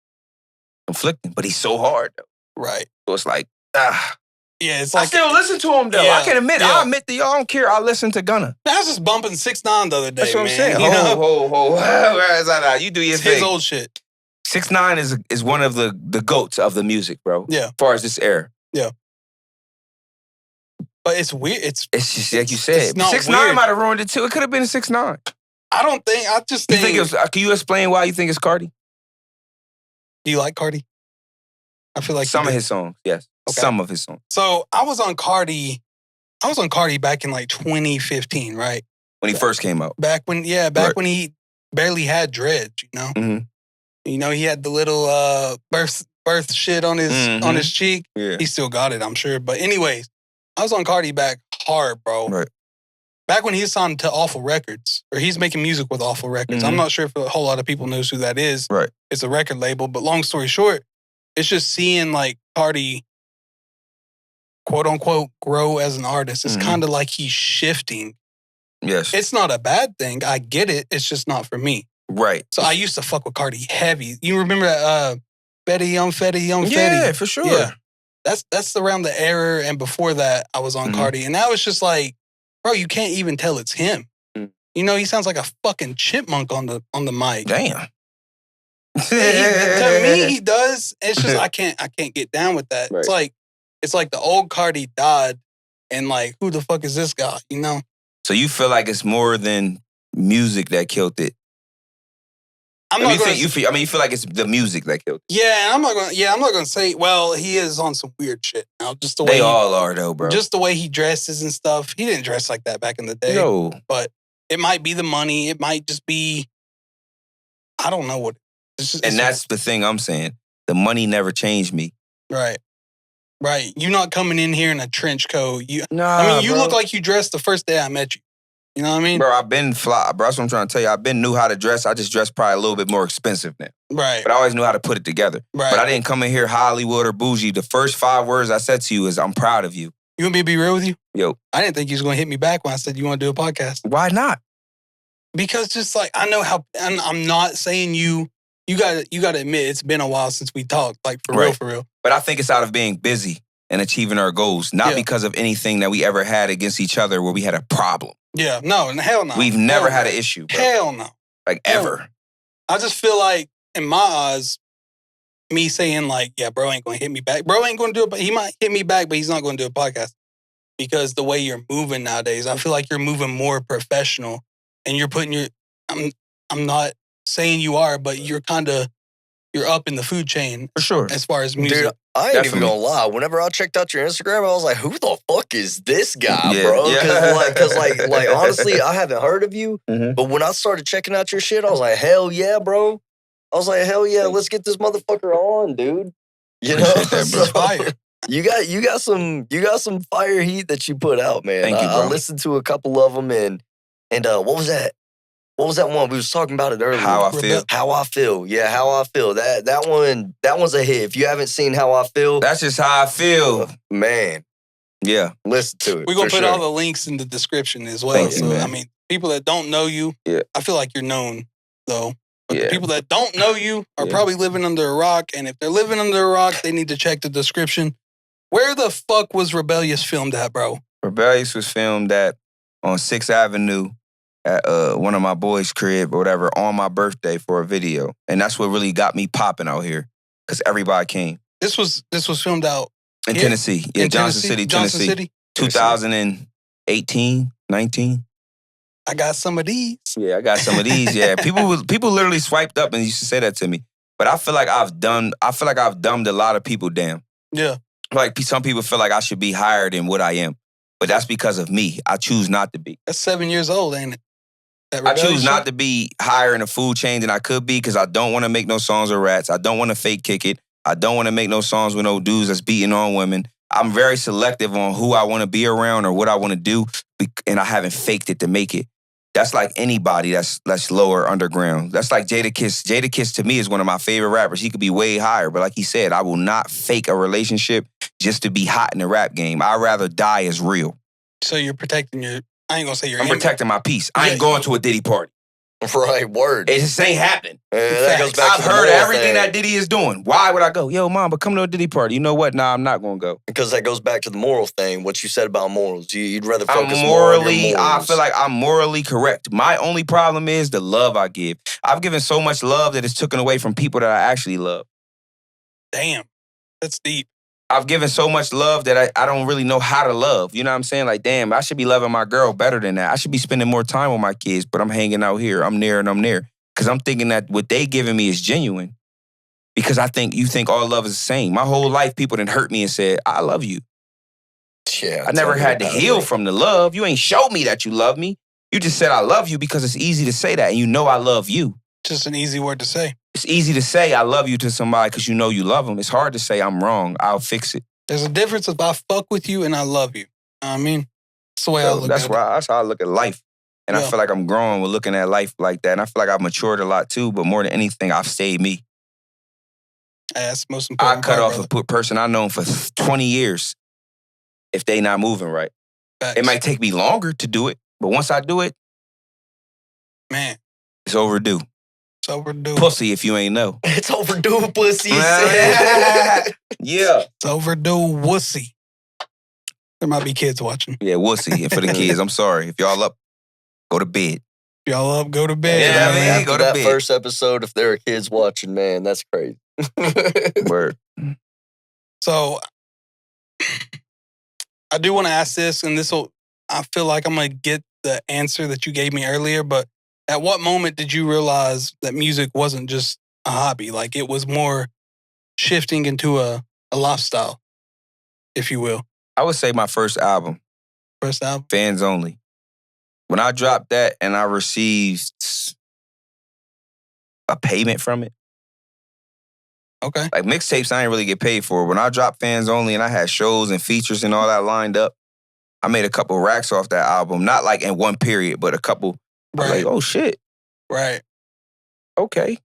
conflicting. But he's so hard, though. Right. So it's like, Yeah, it's like... I still listen to him, though. Yeah, I can admit, I admit to y'all, I don't care. I listen to Gunna. I was just bumping 6ix9ine the other day, That's what I'm man. saying. You know? Where is that at? You do your thing. His old shit. 6ix9ine is one of the goats of the music, bro. Yeah. As far as this era. Yeah. But it's weird. It's just like you said. 6ix9ine might have ruined it too. It could have been 6ix9ine. I just think... Can you explain why you think it's Cardi? Do you like Cardi? I feel like some of his songs, yes. Okay. Some of his songs. So I was on Cardi back in like 2015, right? When he first came out. Back when he barely had dreads, you know? Mm-hmm. You know, he had the little birth shit on his cheek. Yeah. He still got it, I'm sure. But anyways, I was on Cardi back hard, bro. Right. Back when he signed to Awful Records, or he's making music with Awful Records. I'm not sure if a whole lot of people knows who that is. Right. It's a record label, but long story short, it's just seeing like Cardi, quote unquote, grow as an artist. It's kind of like he's shifting. Yes. It's not a bad thing. I get it. It's just not for me. Right. So I used to fuck with Cardi heavy. You remember that Betty on Fetty on Fetty? Yeah, for sure. Yeah. That's around the era, and before that, I was on Cardi. And now it's just like, bro, you can't even tell it's him. You know, he sounds like a fucking chipmunk on the mic. Damn. To me, he does. It's just I can't get down with that. Right. It's like the old Cardi died, and like, who the fuck is this guy? You know? So you feel like it's more than music that killed it? You feel like it's the music that killed it? Yeah, I'm not gonna say. Well, he is on some weird shit now. Just the way they all are though, bro. Just the way he dresses and stuff. He didn't dress like that back in the day. No, but it might be the money. It might just be. I don't know what. That's the thing I'm saying. The money never changed me. Right. You're not coming in here in a trench coat. You bro. look like you dressed the first day I met you. You know what I mean? Bro, I've been fly. Bro, that's what I'm trying to tell you. I've been knew how to dress. I just dress probably a little bit more expensive now. Right. But I always knew how to put it together. Right. But I didn't come in here Hollywood or bougie. The first 5 words I said to you is, I'm proud of you. You want me to be real with you? Yo. I didn't think you was going to hit me back when I said you want to do a podcast. Why not? Because just like, I know how, and I'm not saying you got to admit, it's been a while since we talked, like for real. But I think it's out of being busy and achieving our goals, not because of anything that we ever had against each other where we had a problem. Yeah, no, hell no. We've never had an issue, bro. Hell no. Like, ever. I just feel like, in my eyes, me saying like, yeah, bro ain't going to hit me back. Bro ain't going to do it, he might hit me back, but he's not going to do a podcast. Because the way you're moving nowadays, I feel like you're moving more professional. And you're putting I'm not saying you are, but you're up in the food chain. For sure. As far as music. Dude, I ain't even gonna lie. Whenever I checked out your Instagram, I was like, who the fuck is this guy, bro? Because like, honestly, I haven't heard of you. But when I started checking out your shit, I was like, hell yeah, bro. I was like, hell yeah, let's get this motherfucker on, dude. You know? That's fire. You got some fire heat that you put out, man. Thank you, bro. I listened to a couple of them, and what was that? What was that one? We was talking about it earlier. How I Feel. How I Feel. Yeah, How I Feel. That one's a hit. If you haven't seen How I Feel, that's just how I feel. Man. Yeah. Listen to it. We're going to put all the links in the description as well. Thank you, man. I mean, people that don't know you, I feel like you're known, though. But the people that don't know you are probably living under a rock. And if they're living under a rock, they need to check the description. Where the fuck was Rebellious filmed at, bro? Rebellious was filmed on 6th Avenue at one of my boys' crib or whatever on my birthday for a video. And that's what really got me popping out here because everybody came. This was filmed out in Tennessee. Yeah, Johnson City, Tennessee. 2018, 19. I got some of these. Yeah, I got some of these. Yeah, people literally swiped up and used to say that to me. But I feel like I've dumbed a lot of people down. Yeah. Like some people feel like I should be higher than what I am. But that's because of me. I choose not to be. That's 7 years old, ain't it? I choose not to be higher in the food chain than I could be because I don't want to make no songs with rats. I don't want to fake kick it. I don't want to make no songs with no dudes that's beating on women. I'm very selective on who I want to be around or what I want to do, and I haven't faked it to make it. That's like anybody that's lower underground. That's like Jadakiss. Jadakiss to me is one of my favorite rappers. He could be way higher, but like he said, I will not fake a relationship just to be hot in the rap game. I'd rather die as real. So you're protecting your, I ain't gonna say your I'm protecting my peace. I ain't going to a Diddy party. Right, word. It just ain't happening. That goes back I've to the heard moral everything thing. that Diddy is doing. Why would I go? Yo, mom, but come to a Diddy party. You know what? Nah, I'm not going to go. Because that goes back to the moral thing, what you said about morals. You'd rather focus I'm more on your morally, I morals. feel like I'm morally correct. My only problem is the love I give. I've given so much love that it's taken away from people that I actually love. Damn, that's deep. I've given so much love that I don't really know how to love. You know what I'm saying? Like, damn, I should be loving my girl better than that. I should be spending more time with my kids, but I'm hanging out here. I'm near and I'm near. Because I'm thinking that what they giving me is genuine. Because I think you think all love is the same. My whole life, people done hurt me and said, I love you. Yeah, I never had to heal from the love. You ain't showed me that you love me. You just said I love you because it's easy to say that and you know I love you. Just an easy word to say. It's easy to say I love you to somebody because you know you love them. It's hard to say I'm wrong. I'll fix it. There's a difference if I fuck with you and I love you. I mean, that's the way I look at it. That's how I look at life. And I feel like I'm growing with looking at life like that. And I feel like I've matured a lot too, but more than anything, I've stayed me. That's the most I important cut part, off a person I've known for 20 years if they not moving right. Facts. It might take me longer to do it, but once I do it, man, it's overdue. It's overdue. Pussy if you ain't know. It's overdue, pussy. Yeah. It's overdue, wussy. There might be kids watching. Yeah, wussy. And for the kids, I'm sorry. If y'all up, go to bed. Y'all up, go to bed. Yeah, Man, man, after go to that bed. first episode, if there are kids watching, man, that's crazy. Word. So I do want to ask this, and I feel like I'm going to get the answer that you gave me earlier, but at what moment did you realize that music wasn't just a hobby? Like it was more shifting into a lifestyle, if you will. I would say my first album, First album? Fans Only. When I dropped that and I received a payment from it, Okay. like mixtapes I didn't really get paid for. When I dropped Fans Only and I had shows and features and all that lined up, I made a couple racks off that album. Not like in one period, but a couple. Right. Like, oh shit, Right. okay.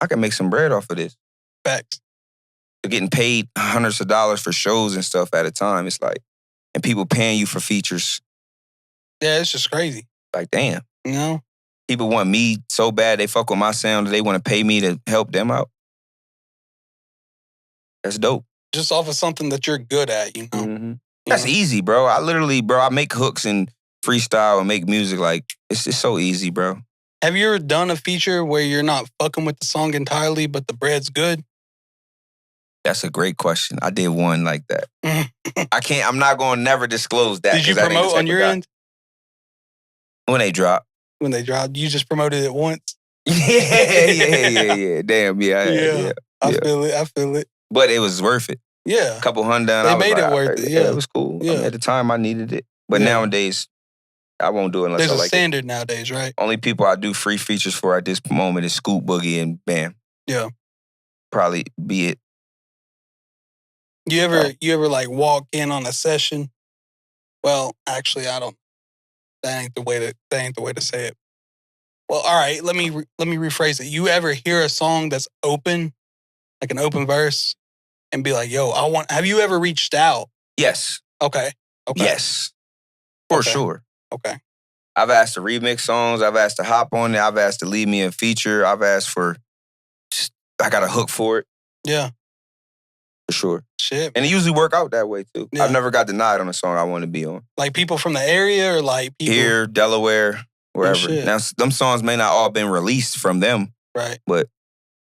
I can make some bread off of this. Facts. Getting paid hundreds of dollars for shows and stuff at a time, it's like, and people paying you for features. Yeah, it's just crazy. Like, damn. You know? People want me so bad they fuck with my sound that they want to pay me to help them out. That's dope. Just off of something that you're good at, you know? Mm-hmm. That's easy, bro. I make hooks and freestyle and make music. Like, it's so easy, bro. Have you ever done a feature where you're not fucking with the song entirely, but the bread's good? That's a great question. I did one like that. I'm not going to never disclose that. Did you 'cause that ain't the promote type on of your guy. end? When they drop. When they dropped, you just promoted it once? Yeah. Damn, yeah. I feel it. But it was worth it. Yeah. A couple $100. They I was made like, it worth it, yeah. It was cool. I mean, Yeah. at the time, I needed it. But Yeah. nowadays, I won't do it unless There's I a like it. standard nowadays, right? Only people I do free features for at this moment is Scoop, Boogie, and Bam. Yeah. Probably be it. You ever like walk in on a session? Well, actually, I don't. That ain't the way to say it. Well, all right. Let me rephrase it. You ever hear a song that's open, like an open verse, and be like, "Yo, Have you ever reached out?" Yes. Okay. Yes. For Okay. sure. Okay. I've asked to remix songs. I've asked to hop on it. I've asked to leave me a feature. I've asked for, I got a hook for it. Yeah. For sure. Shit. And it usually work out that way too. Yeah. I've never got denied on a song I want to be on. Like people from the area, or like people Here, Delaware, wherever. shit. Now, them songs may not all been released from them, right? but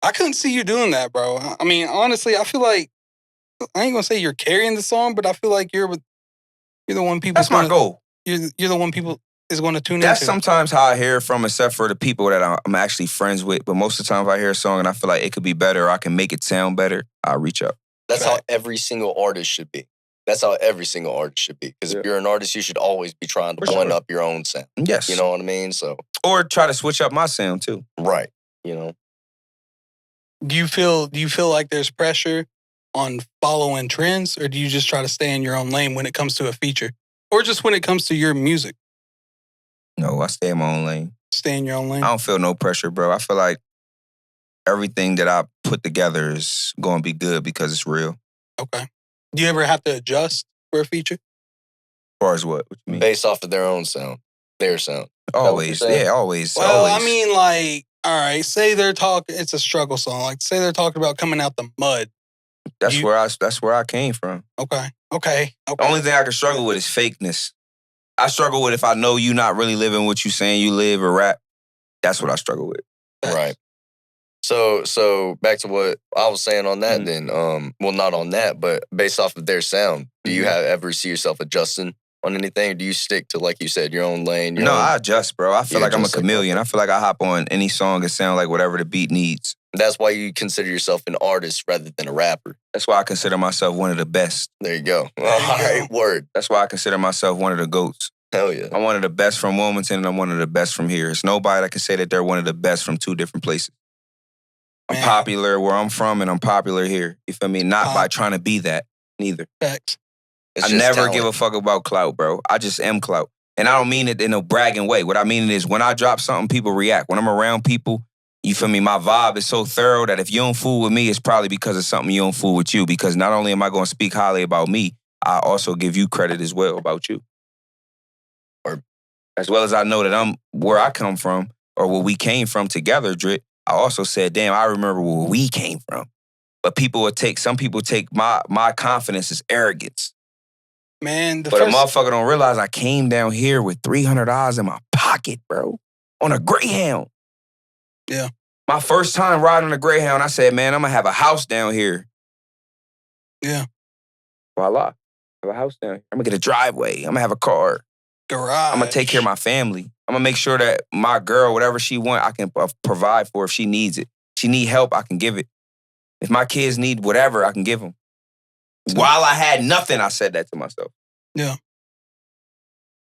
I couldn't see you doing that, bro. I mean, honestly, I feel like I ain't gonna say you're carrying the song, but I feel like you're the one people. that's my goal. You're the one people is going to tune That's into. sometimes how I hear it from, except for the people that I'm actually friends with. But most of the time, if I hear a song and I feel like it could be better, or I can make it sound better, I'll reach out. That's how every single artist should be. That's how every single artist should be. Because if you're an artist, you should always be trying to one up your own sound. Yes. You know what I mean? So, or try to switch up my sound too. Right. You know. Do you feel like there's pressure on following trends, or do you just try to stay in your own lane when it comes to a feature, or just when it comes to your music? No, I stay in my own lane. Stay in your own lane. I don't feel no pressure, bro. I feel like everything that I put together is going to be good because it's real. Okay. Do you ever have to adjust for a feature? As far as what? What you mean? Based off of their own sound, their sound. Always, yeah, always. Well, always. I mean, like, all right, say they're talking. It's a struggle song. Like, say they're talking about coming out the mud. That's where I came from. Okay. The only thing I can struggle with is fakeness. I struggle with if I know you not really living what you saying you live or rap. That's what I struggle with. Right. So back to what I was saying on that then. Well, not on that, but based off of their sound, do you ever see yourself adjusting on anything? Or do you stick to, like you said, your own lane? I adjust, bro. I feel like I'm a chameleon. I feel like I hop on any song and sound like whatever the beat needs. That's why you consider yourself an artist rather than a rapper. That's why I consider myself one of the best. There you go. All right, word. That's why I consider myself one of the GOATs. Hell yeah. I'm one of the best from Wilmington and I'm one of the best from here. It's nobody that can say that they're one of the best from two different places. I'm popular where I'm from and I'm popular here. You feel me? Not by trying to be that, neither. Facts. I never give a fuck about clout, bro. I just am clout. And I don't mean it in a bragging way. What I mean is when I drop something, people react. When I'm around people, you feel me? My vibe is so thorough that if you don't fool with me, it's probably because of something you don't fool with you. Because not only am I going to speak highly about me, I also give you credit as well about you. Or as well as I know that I'm where I come from or where we came from together, Drit, I also said, damn, I remember where we came from. But some people take my confidence as arrogance. Man, but a motherfucker don't realize I came down here with $300 in my pocket, bro, on a Greyhound. Yeah. My first time riding a Greyhound, I said, man, I'm going to have a house down here. Yeah. Voila. I have a house down here. I'm going to get a driveway. I'm going to have a car. Garage. I'm going to take care of my family. I'm going to make sure that my girl, whatever she want, I can provide for if she needs it. She need help, I can give it. If my kids need whatever, I can give them. While I had nothing, I said that to myself. Yeah.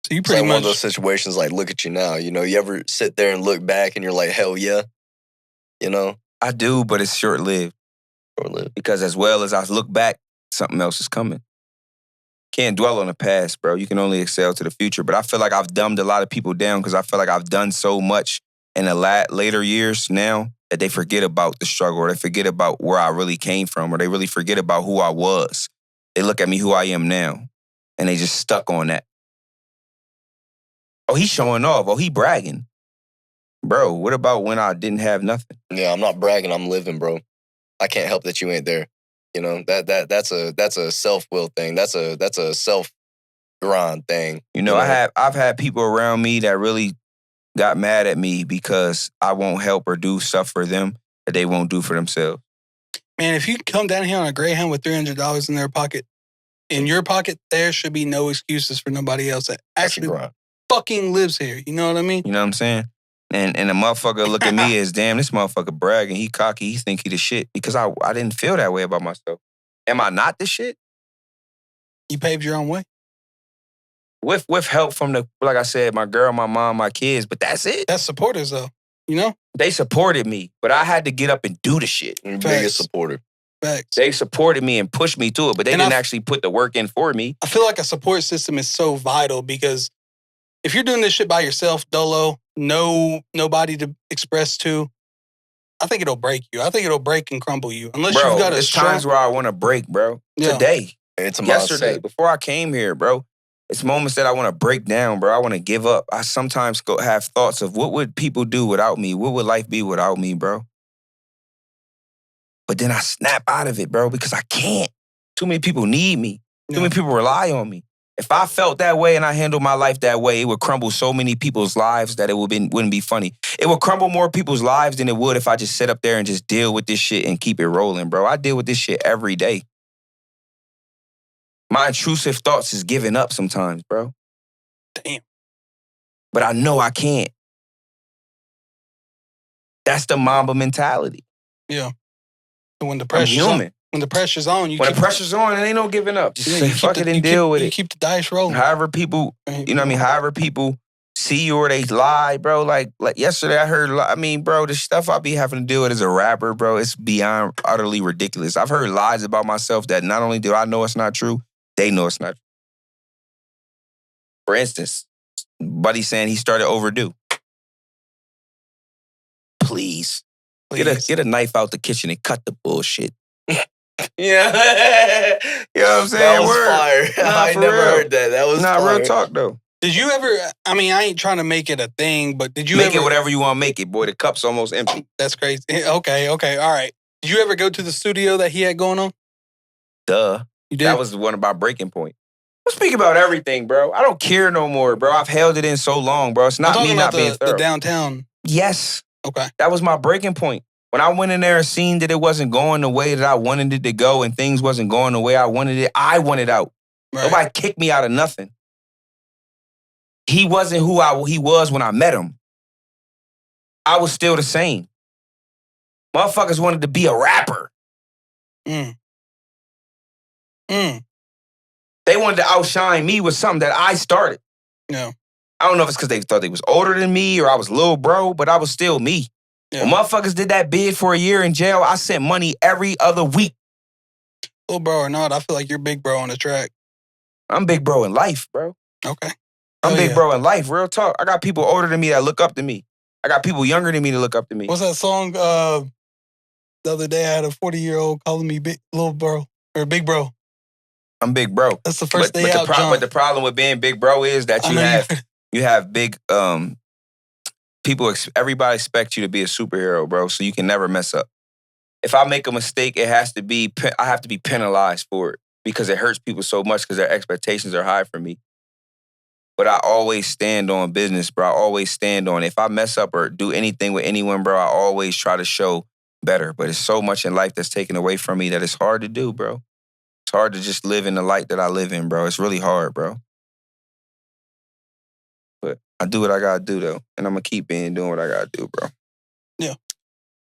So you pretty much much one of those situations like, look at you now. You know, you ever sit there and look back and you're like, hell yeah? You know? I do, but it's short-lived. Short-lived. Because as well as I look back, something else is coming. Can't dwell on the past, bro. You can only excel to the future. But I feel like I've dumbed a lot of people down because I feel like I've done so much in the later years now that they forget about the struggle or they forget about where I really came from or they really forget about who I was. They look at me who I am now and they just stuck on that. Oh, he's showing off. Oh, he bragging. Bro, what about when I didn't have nothing? Yeah, I'm not bragging. I'm living, bro. I can't help that you ain't there. You know, that's a self-will thing. That's a self-grind thing. You know, I've had people around me that really got mad at me because I won't help or do stuff for them that they won't do for themselves. Man, if you come down here on a Greyhound with $300 in their pocket, in your pocket, there should be no excuses for nobody else that actually fucking lives here. You know what I mean? You know what I'm saying? And a motherfucker look at me as, damn, this motherfucker bragging. He cocky. He think he the shit. Because I didn't feel that way about myself. Am I not the shit? You paved your own way. With help from like I said, my girl, my mom, my kids. But that's it. That's supporters, though. You know? They supported me. But I had to get up and do the shit. Biggest supporter. Facts. They supported me and pushed me to it. But they didn't actually put the work in for me. I feel like a support system is so vital because if you're doing this shit by yourself, dolo, nobody to express to, I think it'll break you. I think it'll break and crumble you. Unless you've got it's times where I want to break, bro. Yeah. Today. It's a yesterday, before I came here, bro. It's moments that I want to break down, bro. I want to give up. I sometimes have thoughts of what would people do without me? What would life be without me, bro? But then I snap out of it, bro, because I can't. Too many people need me. Too many people rely on me. If I felt that way and I handled my life that way, it would crumble so many people's lives that it wouldn't be funny. It would crumble more people's lives than it would if I just sit up there and just deal with this shit and keep it rolling, bro. I deal with this shit every day. My intrusive thoughts is giving up sometimes, bro. Damn. but I know I can't. That's the Mamba mentality. Yeah. And when the I'm pressure's human. on, when the pressure's on, When the pressure's on, it ain't no giving up. Just say fuck it and deal with it. You keep the dice rolling. However people, you know what I mean? However people see you or they lie, bro. Like yesterday I heard, I mean, bro, the stuff I be having to deal with as a rapper, bro, it's beyond utterly ridiculous. I've heard lies about myself that not only do I know it's not true, they know it's not true. For instance, Buddy saying he started overdue. Please. Get a knife out the kitchen and cut the bullshit. Yeah. You know what I'm saying? That was fire. I never heard that. That was fire. Real talk, though. Did you ever, I mean, I ain't trying to make it a thing, but did you make ever... it whatever you want to make it, boy. The cup's almost empty. That's crazy. Okay, all right. Did you ever go to the studio that he had going on? Duh. You did? That was the one about Breaking Point. I'm speaking about everything, bro. I don't care no more, bro. I've held it in so long, bro. It's not me not being thorough. The downtown. Yes. Okay. That was my breaking point. When I went in there and seen that it wasn't going the way that I wanted it to go and things wasn't going the way I wanted out. Right. Nobody kicked me out of nothing. He wasn't who he was when I met him. I was still the same. Motherfuckers wanted to be a rapper. They wanted to outshine me with something that I started. No. I don't know if it's because they thought they was older than me or I was little bro, but I was still me. Yeah. When motherfuckers did that bid for a year in jail, I sent money every other week. Little bro or not, I feel like you're big bro on the track. I'm big bro in life, bro. Okay. I'm big bro in life, real talk. I got people older than me that look up to me. I got people younger than me that look up to me. What's that song? The other day I had a 40-year-old calling me little bro or big bro. I'm big bro. That's the first day out, John. But the problem with being big bro is that you have big people. Everybody expects you to be a superhero, bro. So you can never mess up. If I make a mistake, I have to be penalized for it because it hurts people so much because their expectations are high for me. But I always stand on business, bro. I always stand on if I mess up or do anything with anyone, bro, I always try to show better. But it's so much in life that's taken away from me that it's hard to do, bro. It's hard to just live in the light that I live in, bro. It's really hard, bro. But I do what I gotta do, though. And I'm gonna keep doing what I gotta do, bro. Yeah.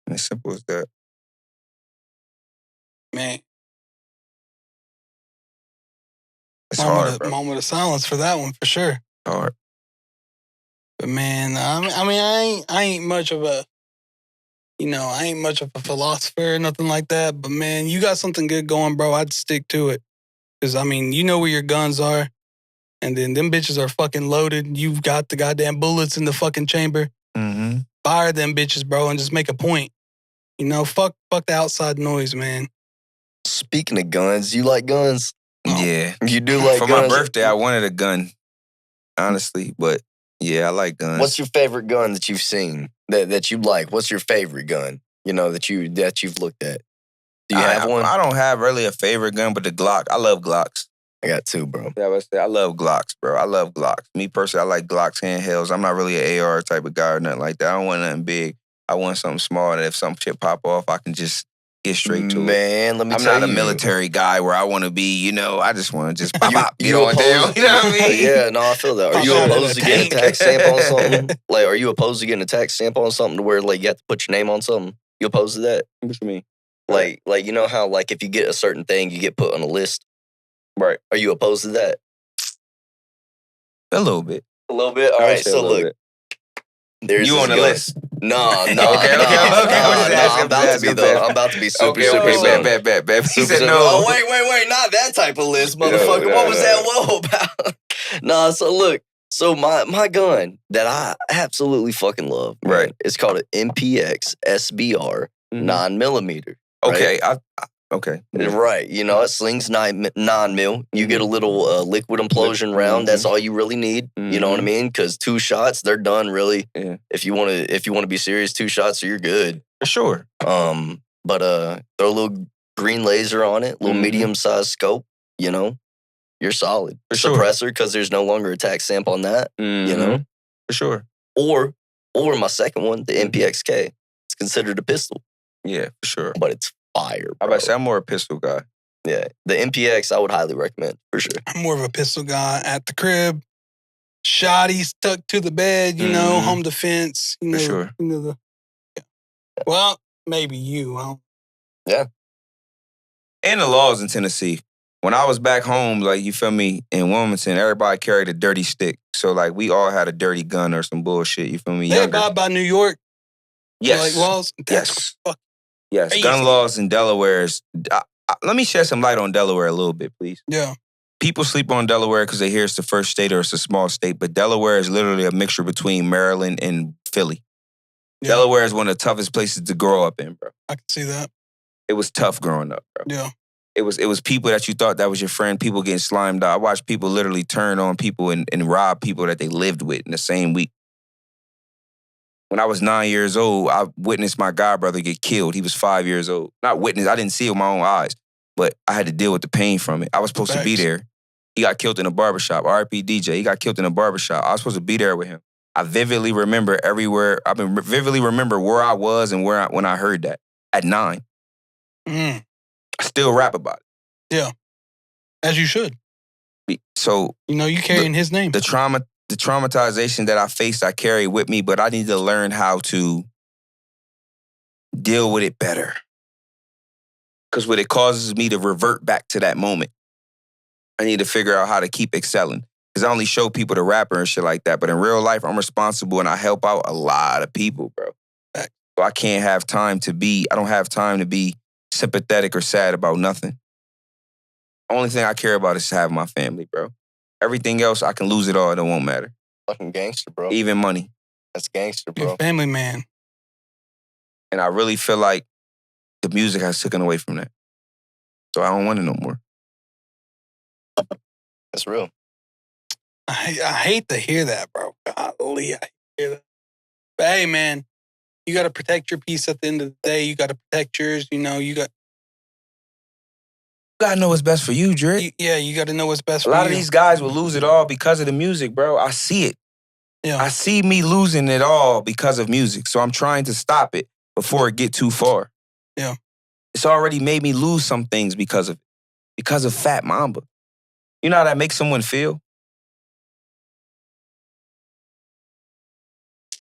And as simple as that. Man. It's hard, bro. Moment of silence for that one, for sure. Hard. But man, I ain't much of a, I ain't much of a philosopher or nothing like that. But man, you got something good going, bro. I'd stick to it. Because, you know where your guns are. And then them bitches are fucking loaded. You've got the goddamn bullets in the fucking chamber. Mm-hmm. Fire them bitches, bro, and just make a point. Fuck the outside noise, man. Speaking of guns, you like guns? Yeah. You do like guns? For my birthday, I wanted a gun, honestly. But, yeah, I like guns. What's your favorite gun that you've seen that you like? What's your favorite gun, that you've looked at? Do you have one? I don't have really a favorite gun, but the Glock. I love Glocks. I got two, bro. Yeah, I love Glocks, bro. I love Glocks. Me personally, I like Glocks, handhelds. I'm not really an AR type of guy or nothing like that. I don't want nothing big. I want something small that if some shit pop off, I can just get straight to it. Man, let me tell you. I'm not a military guy where I want to be, I just want to just pop, get on down. You know what I mean? Yeah, no, I feel that. Are you opposed to getting a tax stamp on something? Like, are you opposed to getting a tax stamp on something to where, like, you have to put your name on something? You opposed to that? What you mean? Like, you know how, like, if you get a certain thing, you get put on a list? Right. Are you opposed to that? A little bit. A little bit? All right, so look. There's you on the list? No. Okay. I'm about to be, though. I'm about to be super. Bet. He said no. Oh, wait. Not that type of list, motherfucker. What was that whoa about? Nah, so look. So my gun that I absolutely fucking love, man, right? It's called an MPX SBR 9mm. Okay, right? Okay. Right. It slings 9mm. You get a little liquid implosion round. That's all you really need. You know what I mean? Because 2 shots, they're done. Really. Yeah. If you want to be serious, 2 shots, you're good. For sure. But throw a little green laser on it, little medium-sized scope. You're solid. For sure. Suppressor, because there's no longer a tax stamp on that. For sure. Or my second one, the MPXK. It's considered a pistol. Yeah, for sure. But it's fire, bro. I about to say I'm more a pistol guy. Yeah, the MPX I would highly recommend, for sure. I'm more of a pistol guy at the crib. shotties tucked to the bed, you know, home defense, you know. For sure. You know, well, maybe you. I don't. Yeah. And the laws in Tennessee. When I was back home, like, you feel me, in Wilmington, everybody carried a dirty stick. So, like, we all had a dirty gun or some bullshit, you feel me? They Younger. abide by New York Yes. like laws. Yes. Fuck Yes. crazy. Gun laws in Delaware is... let me shed some light on Delaware a little bit, please. Yeah. People sleep on Delaware because they hear it's the first state or it's a small state, but Delaware is literally a mixture between Maryland and Philly. Yeah. Delaware is one of the toughest places to grow up in, bro. I can see that. It was tough growing up, bro. Yeah. It was people that you thought that was your friend, people getting slimed out. I watched people literally turn on people and rob people that they lived with in the same week. When I was 9 years old, I witnessed my godbrother get killed. He was 5 years old. Not witnessed, I didn't see it with my own eyes, but I had to deal with the pain from it. I was supposed to be there. He got killed in a barbershop. R.I.P. DJ, he got killed in a barbershop. I was supposed to be there with him. I vividly remember everywhere. I vividly remember where I was and when I heard that at 9. Mm. I still rap about it. Yeah. As you should. So, you know, you carrying his name. The traumatization that I faced, I carry with me, but I need to learn how to deal with it better. Because what it causes me to revert back to that moment. I need to figure out how to keep excelling. Because I only show people the rapper and shit like that, but in real life, I'm responsible and I help out a lot of people, bro. So I don't have time to be sympathetic or sad about nothing. Only thing I care about is having my family, bro. Everything else, I can lose it all. It won't matter. Fucking gangster, bro. Even money. That's gangster, bro. You're a family man. And I really feel like the music has taken away from that. So I don't want it no more. That's real. I hate to hear that, bro. Golly, I hate to hear that. But hey, man, you got to protect your peace at the end of the day. You got to protect yours. You know, you got to know what's best for you, Drit. Yeah, you got to know what's best for you. A lot of these guys will lose it all because of the music, bro. I see it. Yeah. I see me losing it all because of music. So I'm trying to stop it before it get too far. Yeah. It's already made me lose some things because of Faat Mamba. You know how that makes someone feel?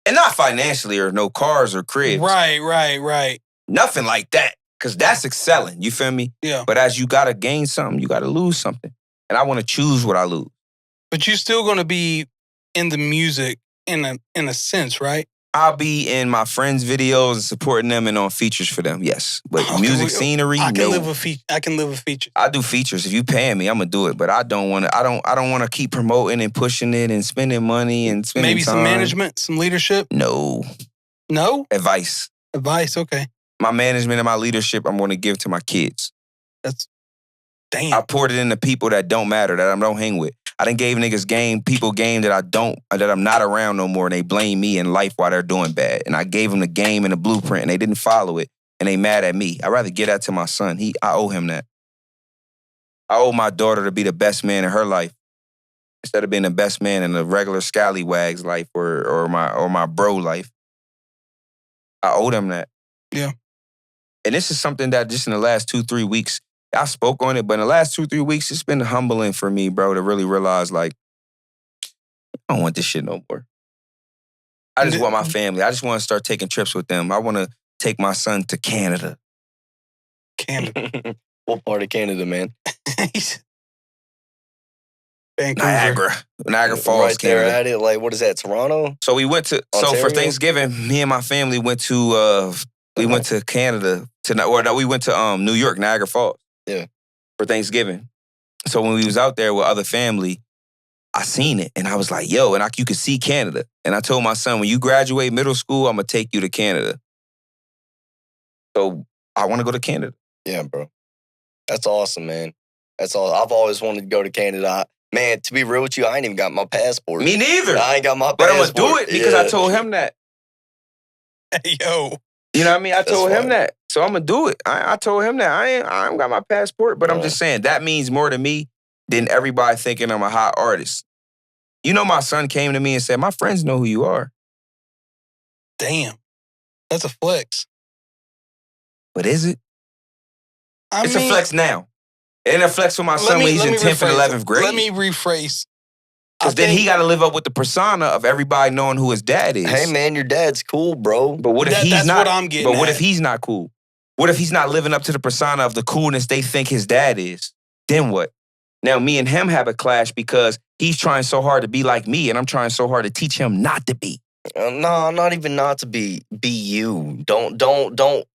And not financially or no cars or cribs. Right. Nothing like that. Because that's excelling. You feel me? Yeah. But as you got to gain something, you got to lose something. And I want to choose what I lose. But you're still going to be in the music in a sense, right? I'll be in my friends' videos and supporting them and on features for them, yes. But music scenery, I can no. live with features. I do features. If you paying me, I'm gonna do it. But I don't want to. I don't want to keep promoting and pushing it and spending money and spending maybe time. Some management, some leadership. No. Advice. Okay. My management and my leadership, I'm going to give to my kids. That's damn. I poured it into people that don't matter, that I don't hang with. I done gave niggas people game that I'm not around no more, and they blame me in life while they're doing bad. And I gave them the game and the blueprint, and they didn't follow it, and they mad at me. I'd rather get that to my son. I owe him that. I owe my daughter to be the best man in her life instead of being the best man in the regular scallywag's life or my bro life. I owe them that. Yeah. And this is something that just in the last 2-3 weeks, I spoke on it, but in the last 2-3 weeks, it's been humbling for me, bro, to really realize, like, I don't want this shit no more. I just want my family. I just want to start taking trips with them. I want to take my son to Canada. Canada. What part of Canada, man? Vancouver. Niagara Falls, right Canada. There at it, like, what is that, Toronto? So we went to, Ontario? So for Thanksgiving, me and my family went to, we went to Canada, we went to New York, Niagara Falls. Yeah. For Thanksgiving. So when we was out there with other family, I seen it and I was like, yo, and you could see Canada. And I told my son, when you graduate middle school, I'm going to take you to Canada. So I want to go to Canada. Yeah, bro. That's awesome, man. That's all. I've always wanted to go to Canada. Man, to be real with you, I ain't even got my passport. Me neither. I ain't got my passport. But I'm going to do it because I told him that. Hey, yo. You know what I mean? I told him that. So I'm going to do it. I told him that. I ain't got my passport, but I'm just saying that means more to me than everybody thinking I'm a hot artist. You know, my son came to me and said, my friends know who you are. Damn. That's a flex. But is it? It's a flex now. It ain't a flex for my son when he's in 10th and 11th grade. Let me rephrase. Because then he got to live up with the persona of everybody knowing who his dad is. Hey, man, your dad's cool, bro. But what if he's that's not? What I'm getting but what at. if he's not cool? What if he's not living up to the persona of the coolness they think his dad is? Then what? Now, me and him have a clash because he's trying so hard to be like me, and I'm trying so hard to teach him not to be. No, not even not to be you. Don't,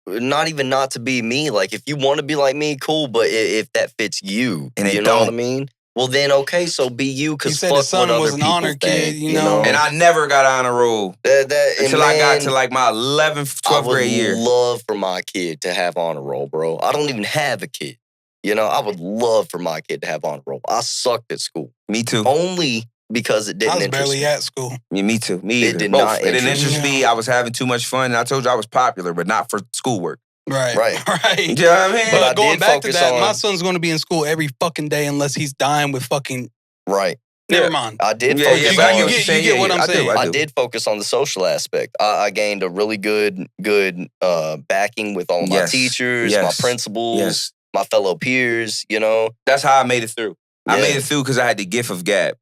not even not to be me. Like, if you want to be like me, cool, but if that fits you, And you know what I mean? Well, then, okay, so be you, because fuck his son what was other an people honor think, kid, you know? And I never got on a roll until I got to like my 11th, 12th grade year. I would love for my kid to have honor roll, bro. I don't even have a kid. You know, I would love for my kid to have honor roll. I sucked at school. Me too. Only because it didn't interest me. I was barely at school. Me too. Me either. It did Both. not It didn't interest me. me. I was having too much fun. And I told you I was popular, but not for schoolwork. Right. You know what I mean? But I going did back to focus that, on- my son's going to be in school every fucking day unless he's dying with fucking... Right. Never mind. I did Yeah, focus yeah, on... but I get what you you're saying. get what I'm saying. I did focus on the social aspect. I gained a really good backing with all my teachers, my principals, my fellow peers, you know. That's how I made it through. I Yeah. made it through because I had the gift of gab.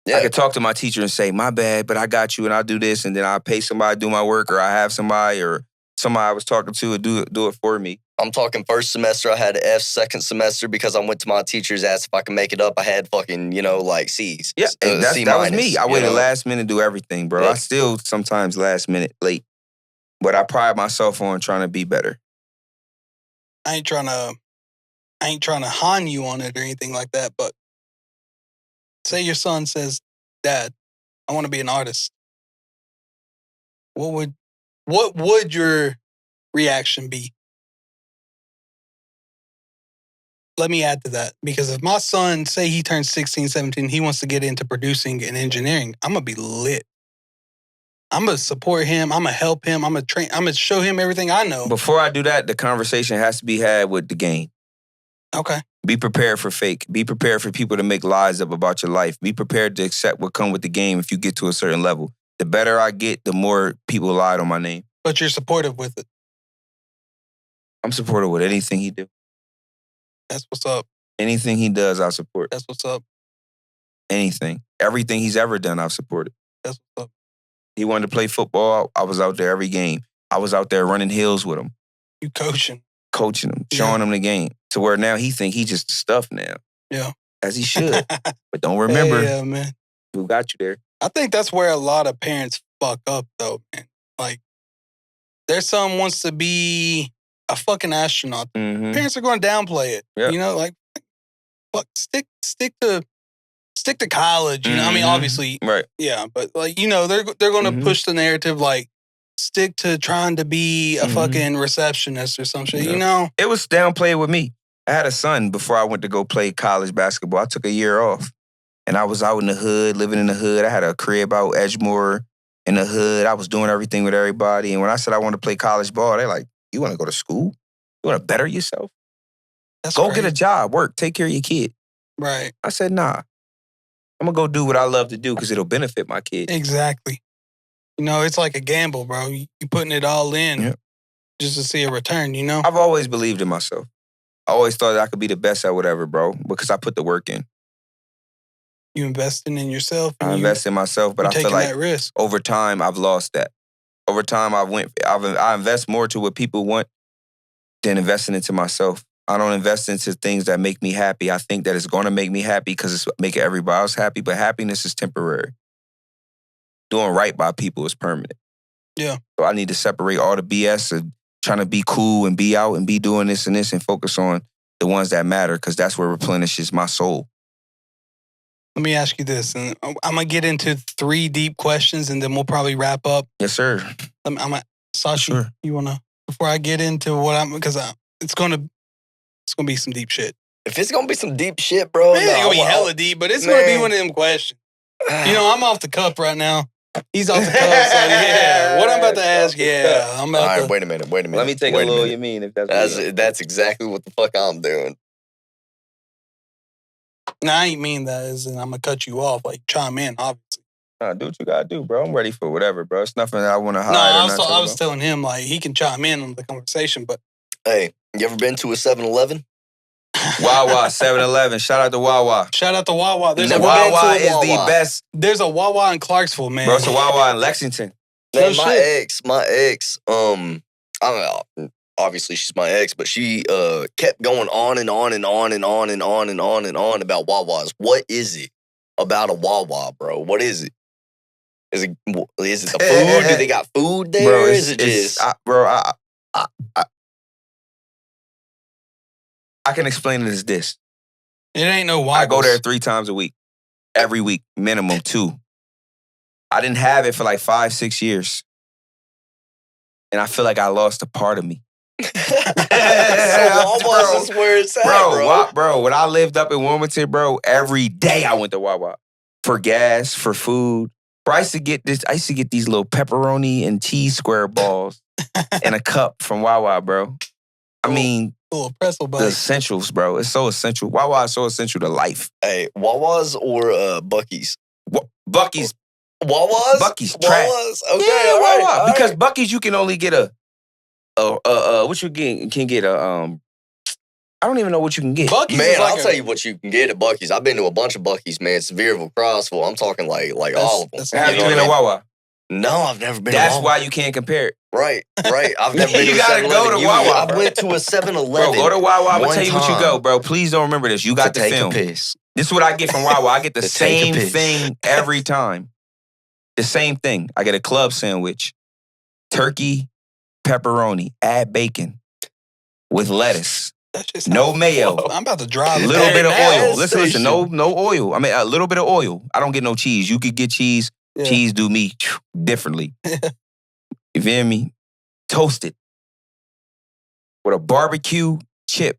Yeah. I could talk to my teacher and say, my bad, but I got you and I'll do this. And then I'll pay somebody to do my work, or I have somebody or somebody I was talking to do it for me. I'm talking first semester, I had an F. Second semester, because I went to my teachers, asked if I could make it up. I had fucking, like C's. Yeah, and C that was minus, me. I waited last minute to do everything, bro. Yeah. I still sometimes last minute late. But I pride myself on trying to be better. I ain't trying to han you on it or anything like that, but say your son says, Dad, I want to be an artist. What would your reaction be? Let me add to that, because if my son, say he turns 16, 17, he wants to get into producing and engineering, I'm going to be lit. I'm going to support him. I'm going to help him. I'm going to show him everything I know. Before I do that, the conversation has to be had with the game. Okay. Be prepared for fake. Be prepared for people to make lies up about your life. Be prepared to accept what comes with the game if you get to a certain level. The better I get, the more people lied on my name. But you're supportive with it. I'm supportive with anything he do. That's what's up. Anything he does, I support. That's what's up. Anything. Everything he's ever done, I've supported. That's what's up. He wanted to play football. I was out there every game. I was out there running hills with him. You coaching him, showing him the game. To where now he think he just stuff now. Yeah. As he should. But don't remember yeah, man. who got you there. I think that's where a lot of parents fuck up, though, man. Like, their son wants to be a fucking astronaut. Mm-hmm. Parents are going to downplay it. Yep. You know, like, fuck, stick to college. You know, I mean, obviously, right? Yeah, but like, they're going to push the narrative, like, stick to trying to be a fucking receptionist or some shit. Yeah. You know, it was downplayed with me. I had a son before I went to go play college basketball. I took a year off, and I was out in the hood, living in the hood. I had a crib out Edgemore in the hood. I was doing everything with everybody. And when I said I wanted to play college ball, they're like, "You want to go to school? You want to better yourself? Go get a job, work, take care of your kid." Right. I said, "Nah, I'm gonna go do what I love to do because it'll benefit my kid." Exactly. It's like a gamble, bro. You putting it all in just to see a return, you know? I've always believed in myself. I always thought that I could be the best at whatever, bro, because I put the work in. You investing in yourself. I invest in myself, but I feel like that risk. Over time I've lost that. Over time I invest more to what people want than investing into myself. I don't invest into things that make me happy. I think that it's going to make me happy because it's making everybody else happy, but happiness is temporary. Doing right by people is permanent. Yeah. So I need to separate all the BS and trying to be cool and be out and be doing this and this and focus on the ones that matter because that's what replenishes my soul. Let me ask you this, and I'm going to get into 3 deep questions and then we'll probably wrap up. Yes, sir. Sashi, sure. You want to, before I get into because it's going to be some deep shit. If it's going to be some deep shit, bro. It ain't going to be hella deep, but it's going to be one of them questions. I'm off the cuff right now. He's off the cuff, so yeah. What I'm about to ask, I'm about All right, to... wait a minute. Let me take a little Yamin if that's exactly what the fuck I'm doing. No, I ain't mean that as in I'm going to cut you off. Like, chime in, obviously. Nah, do what you got to do, bro. I'm ready for whatever, bro. It's nothing that I want to hide. No, I was telling him, like, he can chime in on the conversation, but... Hey, you ever been to a 7-Eleven? Wawa, 7-Eleven. Shout out to Wawa. Shout out to Wawa. There's Never a Wawa. been to Wawa a is the Wawa. best. There's a Wawa in Clarksville, man. Bro, it's a Wawa in Lexington. Man, No my shit. ex, I don't know, obviously she's my ex, but she kept going on and on and on and on and on and on and on about Wawas. What is it about a Wawa, bro? What is it? Is it the food? Do they got food there? Bro, Is it just... I can explain it as this. It ain't no Wawa. I go there 3 times a week. Every week, minimum 2. I didn't have it for like 5-6 years. And I feel like I lost a part of me. So Wawa's is where it's at, bro. When I lived up in Wilmington, bro, every day I went to Wawa. For gas, for food. Bro, I used to get these little pepperoni and cheese square balls in a cup from Wawa, bro. I mean, little pretzel the bite. essentials, bro. It's so essential. Wawa is so essential to life. Hey, Wawa's or Buc-ee's? Buc-ee's. Wawa's? Buc-ee's trash. Wawa's? Okay, Yeah, all right, Wawa. all right. Because Buc-ee's, you can only get what you can get I don't even know what you can get. Buc-ee's Man, is like I'll tell you what you can get at Buc-ee's. I've been to a bunch of Buc-ee's, man. Sevierville, Crossville. I'm talking like all of them. Have you know been what I to mean? Wawa? No, I've never been to That's Wawa. why you can't compare it. Right. I've never been You to a gotta 7-Eleven. go to Wawa, I bro. went to a 7-Eleven. Bro, go to Wawa. I'm one gonna tell you what you time go, bro. Please don't remember this. You got to the take film. a piss. This is what I get from Wawa. I get the To take a same piss. thing every time. The same thing. I get a club sandwich. Turkey, pepperoni, add bacon with lettuce. That shit No sounds- mayo. Whoa, I'm about to drive. A little bit of gas oil. Listen, station. no oil. I mean, a little bit of oil. I don't get no cheese. You could get cheese. Yeah. Cheese do me differently. You feel me? Toasted. With a barbecue chip.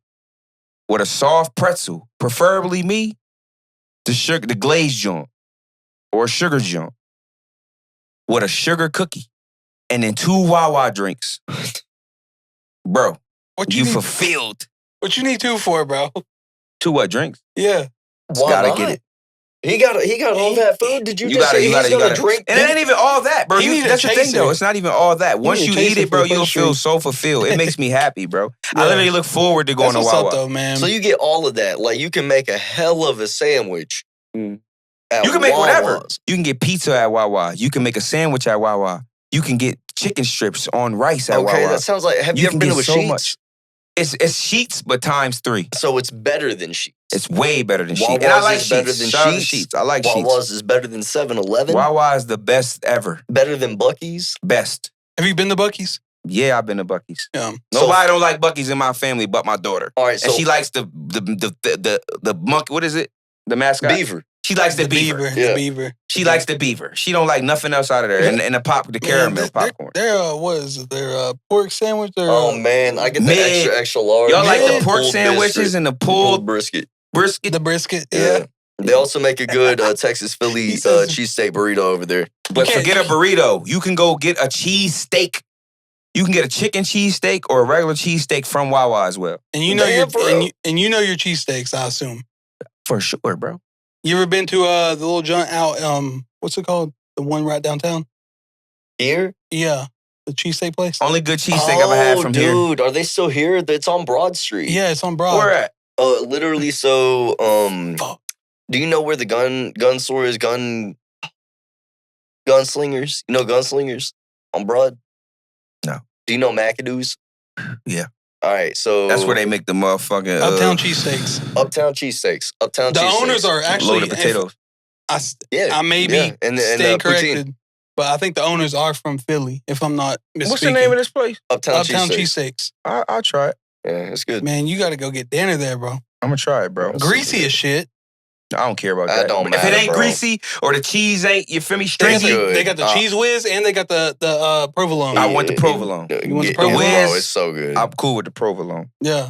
With a soft pretzel. Preferably me, the glazed joint. Or a sugar joint. With a sugar cookie. And then 2 Wawa drinks. Bro, What you need, fulfilled. What you need 2 for, bro? 2 what drinks? Yeah. Why gotta not? get it. He got all that food. Did you just say you he's gonna gotta drink? And it ain't even all that, bro. He need a That's the thing, chaser. though. It's not even all that. Once need a you chaser eat it, bro, for the you'll first feel drink. so fulfilled. It makes me happy, bro. I Yeah. literally look forward to going That's to what's Wawa. up, though, man. So you get all of that. Like you can make a hell of a sandwich. At You can make whatever. Wawa's. You can get pizza at Wawa. You can make a sandwich at Wawa. You can get chicken strips on rice at Okay, Wawa. that sounds like. Have you ever can been get to a so Sheetz? much. It's Sheetz, but times 3. So it's better than Sheetz. It's way better than Sheetz. Wawa's And I like is better Sheetz. than Shout out to Sheetz. Sheetz. I like Sheetz. Wawa's is better than 7-Eleven. Wawa is the best ever. Better than Buc-ee's. Best. Have you been to Buc-ee's? Yeah, I've been to Buc-ee's. Yeah. Nobody don't like Buc-ee's in my family but my daughter. All right, so And she likes the monkey. What is it? The mascot. beaver. She likes the beaver. Yeah. The beaver. She likes the beaver. She don't like nothing else out of there. And the caramel popcorn. What is it? Their pork sandwich? Their, Oh man, I get the Mid. extra large. Y'all like the Yeah. pork pulled sandwiches biscuit. and the Pulled pulled brisket. brisket? the brisket. Yeah. Yeah. They also make a good Texas Philly He says- cheesesteak burrito over there. But can't- forget a burrito. You can go get a cheese steak. You can get a chicken cheese steak or a regular cheese steak from Wawa as well. And you know Damn, for your real. and you know your cheesesteaks, I assume. For sure, bro. You ever been to the little joint out? What's it called? The one right downtown. Here? Yeah, the cheesesteak place. Only good cheese steak I've ever had from here. dude, are they still here? It's on Broad Street. Yeah, it's on Broad. Where at? Literally. So, Fuck. do you know where the gun store is? Gunslingers. You know Gunslingers on Broad? No. Do you know McAdoo's? Yeah. All right, so That's where they make the motherfucking Uptown cheesesteaks. Uptown cheesesteaks. Uptown The cheesesteaks. owners are actually. loaded potatoes. Yeah, I may be yeah. And stand poutine. corrected, but I think the owners are from Philly, if I'm not mistaken. What's the name of this place? Uptown Uptown cheesesteaks. cheesesteaks. I'll try it. Yeah, it's good. Man, you got to go get dinner there, bro. I'm gonna try it, bro. Greasy as shit. I don't care about That that. don't If it matter, ain't bro. greasy or the cheese ain't, you feel me, They got stringy, good. they got the cheese whiz and they got the provolone. I want the provolone. You want the Yeah, provolone? oh, it's so good. I'm cool with the provolone. Yeah.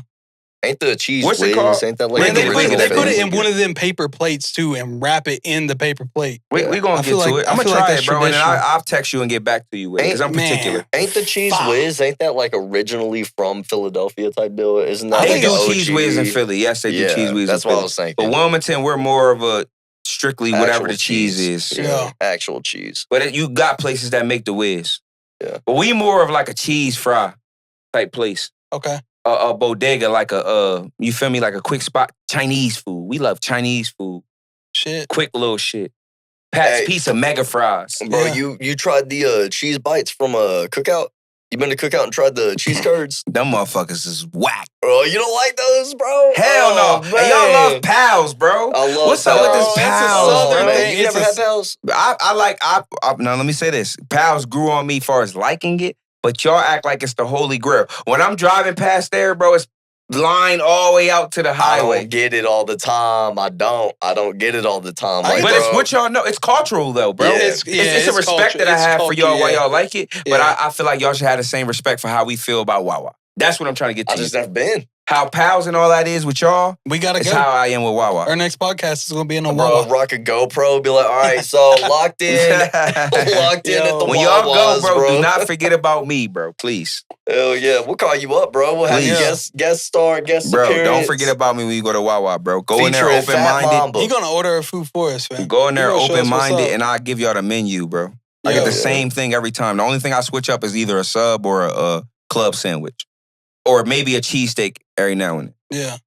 Ain't the cheese What's it whiz? called? Ain't that like Man, the they original put it thing? in one of them paper plates too and wrap it in the paper plate. We gonna I get feel to like- it. I I'm gonna feel like try that's it, bro, and then traditional. I'll text you and get back to you with it because I'm Man. particular. Ain't the cheese Fuck. whiz? Ain't that like originally from Philadelphia type deal? Isn't that I They like think the do OG? cheese whiz in Philly. Yes, they do Yeah, cheese whiz that's in what I Philly. was thinking. But Wilmington, we're more of a strictly whatever Actual the cheese is. Yeah. Actual cheese. But you got places that make the whiz. Yeah. But we more of like a cheese fry type place. Okay. a bodega, like you feel me, like a quick spot. Chinese food. We love Chinese food. Shit. Quick little shit. Pat's Pizza, mega fries. Bro, you tried the cheese bites from Cookout? You been to Cookout and tried the cheese curds? Them motherfuckers is whack. Bro, you don't like those, bro? Hell no. Man. And y'all love Pals, bro. I love What's up with this Pals. Pals, Bro, bro? you never had Pals? Now let me say this. Pals grew on me as far as liking it, but y'all act like it's the holy grail. When I'm driving past there, bro, it's line all the way out to the highway. I don't get it all the time. I don't get it all the time. But it's what y'all know. It's cultural though, bro. Yeah. It's a respect that I have for y'all why y'all like it. But I feel like y'all should have the same respect for how we feel about Wawa. That's what I'm trying to get to. I just never been. How Pals and all that is with y'all, we gotta it's go. how I am with Wawa. Our next podcast is gonna be in a Bro, Wawa. rock a GoPro, be like, all right, so locked in at the when y'all go, Wawas, bro, do not forget about me, bro, please. Hell yeah, we'll call you up, bro. We'll have you guest star, guest bro, appearance. don't forget about me when you go to Wawa, bro. Go in there Featuring Faat open-minded. Mamba. You're gonna order our food for us, man. Go in there show us what's open-minded, up. and I'll give y'all the menu, bro. I get the same thing every time. The only thing I switch up is either a sub or a club sandwich. Or maybe a cheesesteak every now and then. Yeah.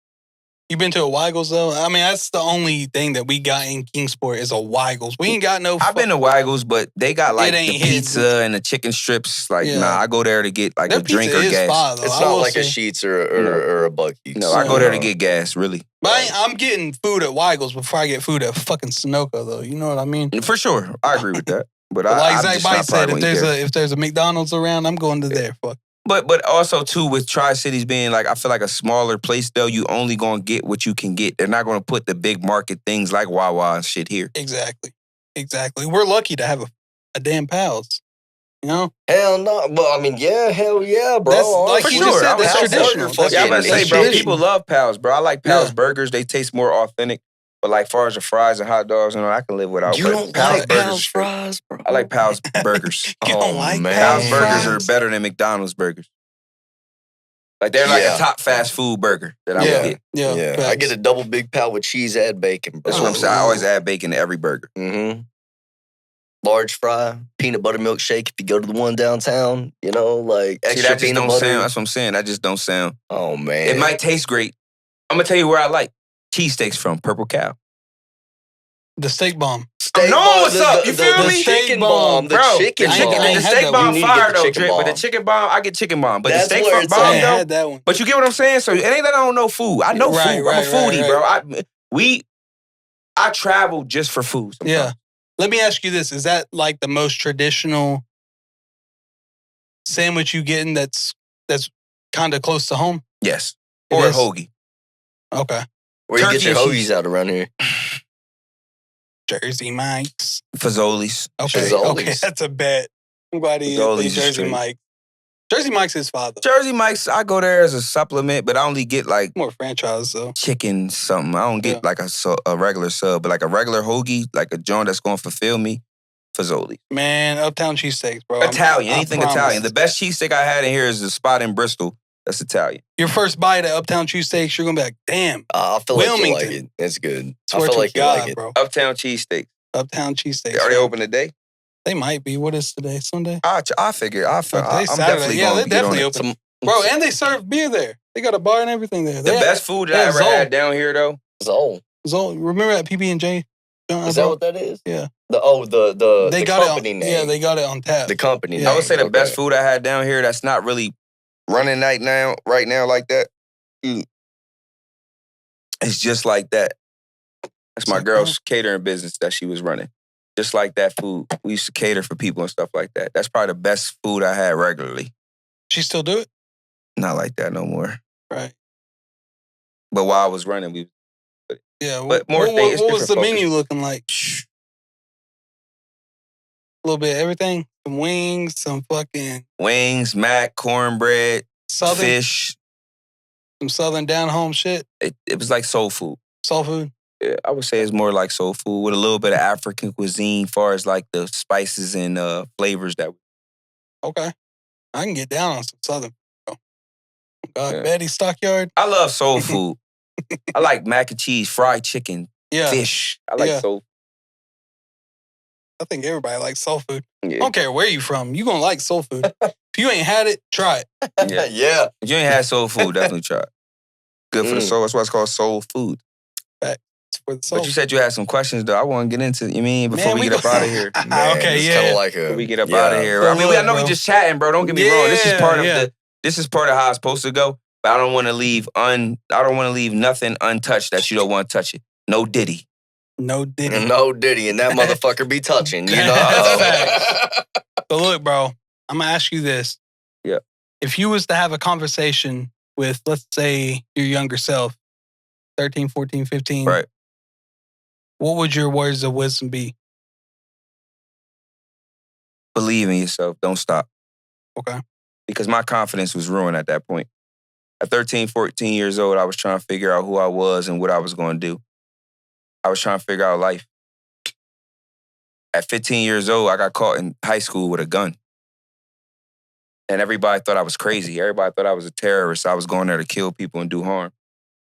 You been to a Weigels, though? I mean, that's the only thing that we got in Kingsport is a Weigels. We ain't got no... I've been to Weigels, but they got like the ain't pizza and the chicken strips. Like, nah, I go there to get like Their a drink pizza or is gas. fire, though. It's I not will like say. a Sheetz or a Buc-ee's. No, I go there to get gas, really. But I'm getting food at Weigels before I get food at fucking Sunoco, though. You know what I mean? For sure. I agree with that. But like I'm Zach just Bite not said, probably if there's a McDonald's around, I'm going to there. Fuck. But also, too, with Tri-Cities being like, I feel like a smaller place, though, you only going to get what you can get. They're not going to put the big market things like Wawa and shit here. Exactly. We're lucky to have a damn Pals. You know? Hell no. Well, I mean, hell yeah, bro. That's, like for you sure. just said, that's Pals traditional. burger Yeah, I'm about to say, bro, traditional. people love Pals, bro. I like Pals burgers. They taste more authentic. But like, far as the fries and hot dogs, I can live without. You don't like Pals fries, bro? I like Pals burgers. You don't like Pals burgers fries? are better than McDonald's burgers. Like, they're like a top fast food burger that I would get. Yeah. I get a double big Pal with cheese and bacon, bro. That's what I'm saying. I always add bacon to every burger. Mm-hmm. Large fry, peanut butter milkshake if you go to the one downtown, you know, like extra See, that just peanut don't butter. sound, that's what I'm saying. That just don't sound. Oh, man. It might taste great. I'm going to tell you where I like cheesesteaks from, Purple Cow. The steak bomb. Steak know bomb, what's up, you feel the me? chicken bomb, the Bro, chicken I ain't- bomb. I ain't the had steak that bomb one. You need to fire get the though, chicken Drip. But the bomb. chicken bomb, I get chicken bomb. But That's the steak where it's bomb, I ain't though. had that one. But you get what I'm saying? So it ain't that I don't know food. I know food. I'm a foodie, bro. I travel just for food. Sometimes. Yeah. Let me ask you this. Is that like the most traditional sandwich you getting that's kind of close to home? Yes. It Or a is? hoagie. Okay. Where you get your Turkey and hoagies out around here? Jersey Mike's. Fazoli's. Okay. Fazoli's. Okay, that's a bet. I'm glad he Fazoli's did is Jersey straight. Mike's. Jersey Mike's is father. Jersey Mike's, I go there as a supplement, but I only get like More franchise though. chicken something. I don't get like a regular sub, but like a regular hoagie, like a joint that's going to fulfill me, Fazoli. Man, Uptown cheesesteaks, bro. Italian, I anything promise. Italian. The best cheesesteak I had in here is the spot in Bristol. That's Italian. Your first bite at Uptown cheesesteaks, you're gonna be like, damn. I feel like you like Wilmington. it. It's good. Swear I feel to like you God, like it. bro. Uptown cheesesteak. Uptown cheesesteaks. They already bro. open today? They might be. What is today? Sunday? I figure. I'm Today's definitely Saturday. Yeah, going they're to get on definitely it. open. Bro, and they serve beer there. They got a bar and everything there. The best food that I ever had down here, though. Zoll. Remember at PB&J? Is that what that is? Yeah. The got company it on, name. Yeah, they got it on tap. The company Yeah. name. I would say the best food I had down here that's not really running right now like that. It's just like that. That's my girl's catering business that she was running. Just like that food. We used to cater for people and stuff like that. That's probably the best food I had regularly. She still do it? Not like that no more. Right. But while I was running, we... Yeah. But more what, things, what was the different menu looking like? A little bit of everything. Some wings, some fucking... Wings, mac, cornbread, Southern, fish. some Southern down-home shit. It was like soul food. Soul food. Yeah, I would say it's more like soul food with a little bit of African cuisine as far as like the spices and flavors that. Okay. I can get down on some Southern. Yeah. Betty Stockyard. I love soul food. I like mac and cheese, fried chicken, Yeah. fish. I like soul. I think everybody likes soul food. Yeah. I don't care where you from. You gonna like soul food. If you ain't had it, try it. Yeah. If you ain't had soul food, definitely try it. Good for the soul. That's why it's called soul food. It's for the soul. But you said you had some questions, though. I want to get into, before we get up out of here. Man, okay, it's yeah. kind of like Before we get up out of here. So I mean, I know look, we bro. just chatting, bro. Don't get me wrong. This is part of Yeah. this is part of how it's supposed to go. But I don't want to leave nothing untouched that you don't want to touch it. No Diddy. No Diddy. No Diddy, and that motherfucker be touching, you know? That's So look, bro, I'm going to ask you this. Yeah. If you was to have a conversation with, let's say, your younger self, 13, 14, 15. Right. What would your words of wisdom be? Believe in yourself. Don't stop. Okay. Because my confidence was ruined at that point. At 13, 14 years old, I was trying to figure out who I was and what I was going to do. I was trying to figure out life. At 15 years old, I got caught in high school with a gun. And everybody thought I was crazy. Everybody thought I was a terrorist. I was going there to kill people and do harm.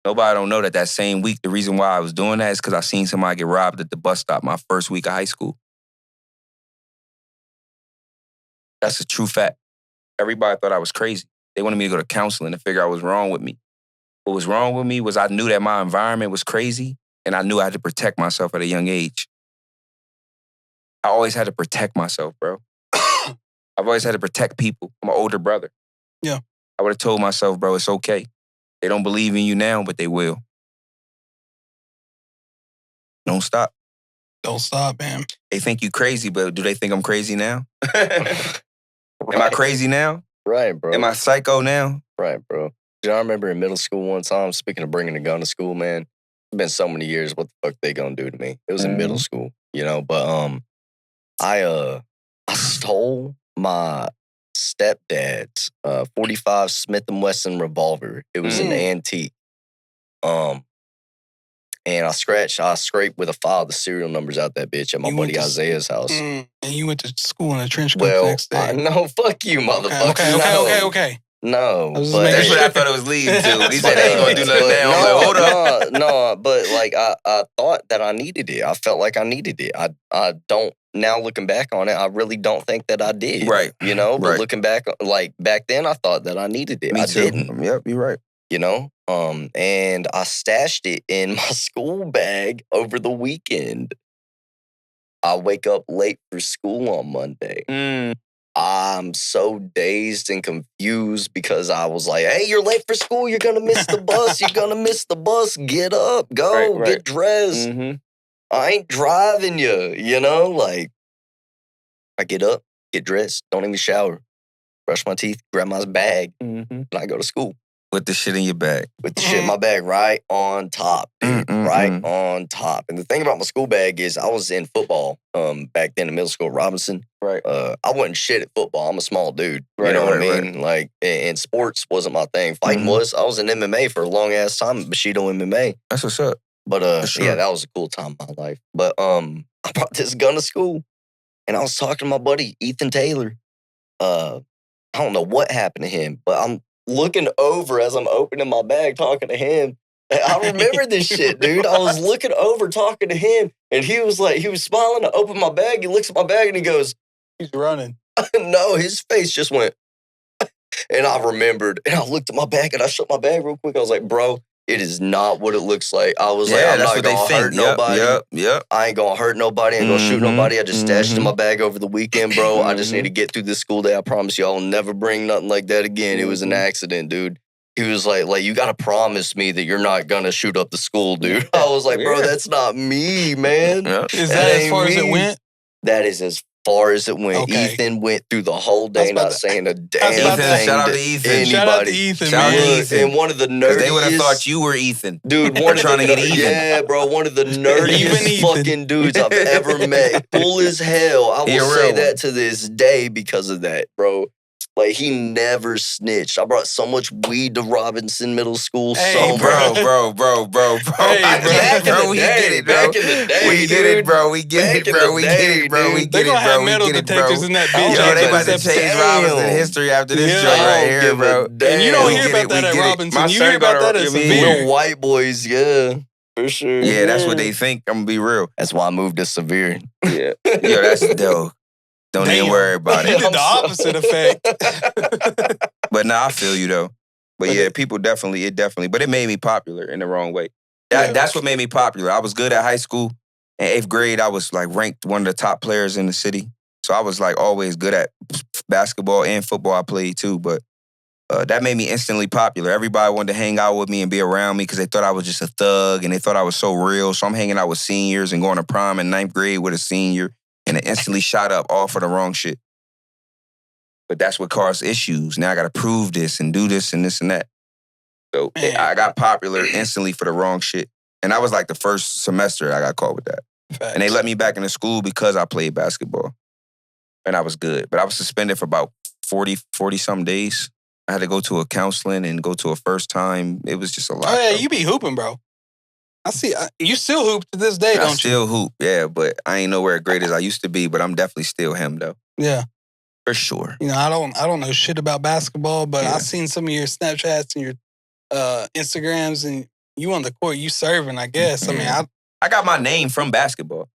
Nobody don't know that same week, the reason why I was doing that is because I seen somebody get robbed at the bus stop my first week of high school. That's a true fact. Everybody thought I was crazy. They wanted me to go to counseling to figure out what was wrong with me. What was wrong with me was I knew that my environment was crazy and I knew I had to protect myself at a young age. I always had to protect myself, bro. I've always had to protect people. I'm an older brother. Yeah. I would have told myself, bro, it's okay. They don't believe in you now, but they will. Don't stop. Don't stop, man. They think you crazy, but do they think I'm crazy now? Am I crazy now? Right, bro. Am I psycho now? Right, bro. I remember in middle school one time, speaking of bringing a gun to school, man, it's been so many years, what the fuck they gonna do to me? It was in middle school, you know, but I stole my stepdad's 45 Smith & Wesson revolver. It was an antique. And I scraped with a file the serial numbers out that bitch at my buddy Isaiah's house. And you went to school in a trench coat the next day. No, fuck you, motherfucker. Okay. No, That's what I thought it was leading to. He said they ain't gonna do nothing now. I'm like, hold up. No, but like I thought that I needed it. I felt like I needed it. I don't, now looking back on it, I really don't think that I did. Right. You know, but Right. looking back, like back then I thought that I needed it. Me I too. didn't. Yep, you're right. You know? And I stashed it in my school bag over the weekend. I wake up late for school on Monday. I'm so dazed and confused because I was like, hey, you're late for school. You're going to miss the bus. You're going to miss the bus. Get up. Go. Right. Get dressed. I ain't driving you, you know? Like, I get up, get dressed, don't even shower, brush my teeth, grab my bag, and I go to school. With the shit in your bag. With the shit in my bag right on top, dude. Right on top. And the thing about my school bag is I was in football back then in middle school at Robinson. Right. I wasn't shit at football. I'm a small dude. You know what I mean? Like, and sports wasn't my thing. Fighting was. I was in MMA for a long ass time, Bushido MMA. That's what's up. But sure. yeah, that was a cool time in my life. But I brought this gun to school and I was talking to my buddy, Ethan Taylor. I don't know what happened to him, but I'm looking over as I'm opening my bag, talking to him. I remember this shit, dude. I was looking over, talking to him, and he was smiling. I opened my bag. He looks at my bag and he goes, he's running. No, his face just went. And I remembered, and I looked at my bag and I shut my bag real quick. I was like, bro, it is not what it looks like. I was like, I'm not going to hurt nobody. Yep. I ain't going to hurt nobody. I ain't going to shoot nobody. I just stashed it in my bag over the weekend, bro. I just need to get through this school day. I promise you, I'll never bring nothing like that again. It was an accident, dude. He was like, you got to promise me that you're not going to shoot up the school, dude. I was like, bro, that's not me, man. Is that as far as it went? That is as far as it went. Okay. Ethan went through the whole day not saying a damn thing. Shout out to Ethan. Anybody. Shout out to Ethan, Shout out to man. Ethan. And one of the nerdiest... They would have thought you were Ethan. Dude, We're trying to get even. Yeah, bro, one of the nerdiest fucking dudes I've ever met. Cool as hell. I will say that to this day because of that, bro. Like, he never snitched. I brought so much weed to Robinson Middle School. Hey, bro. Hey, bro, We get it, bro. Back in the day, We get it, bro. We get it, bro. We get it, bro. We They get it, gonna have bro. metal We get it, bro. detectors in that bitch. Yo, they after about to this change episode. Robinson history after this Yeah. joint right I don't here, give bro. a damn. And you don't We hear get about it, that we at get it. Robinson. My You son hear about that at I mean, Severe. Little white boys, yeah. For sure. Yeah, that's what they think. I'm gonna be real. That's why I moved to Severe. Yeah. Yo, that's dope. Don't even worry about You it. did the opposite effect. But nah, I feel you though. But yeah, people definitely, but it made me popular in the wrong way. That's what made me popular. I was good at high school. In 8th grade, I was like ranked one of the top players in the city. So I was like always good at basketball and football. I played too, but that made me instantly popular. Everybody wanted to hang out with me and be around me because they thought I was just a thug and they thought I was so real. So I'm hanging out with seniors and going to prom in 9th grade with a senior, and it instantly shot up all for the wrong shit. But that's what caused issues. Now I got to prove this and do this and this and that. So I got popular instantly for the wrong shit. And that was like the first semester I got caught with that. Facts. And they let me back into school because I played basketball. And I was good. But I was suspended for about 40-something days. I had to go to a counseling and go to a first time. It was just a lot. Oh, yeah, you be hooping, bro. I see. You still hoop to this day, don't you? I still hoop, yeah, but I ain't nowhere great as I used to be, but I'm definitely still him, though. Yeah. For sure. You know, I don't know shit about basketball, but I've seen some of your Snapchats and your Instagrams, and you on the court, you serving, I guess. I mean, I got my name from basketball.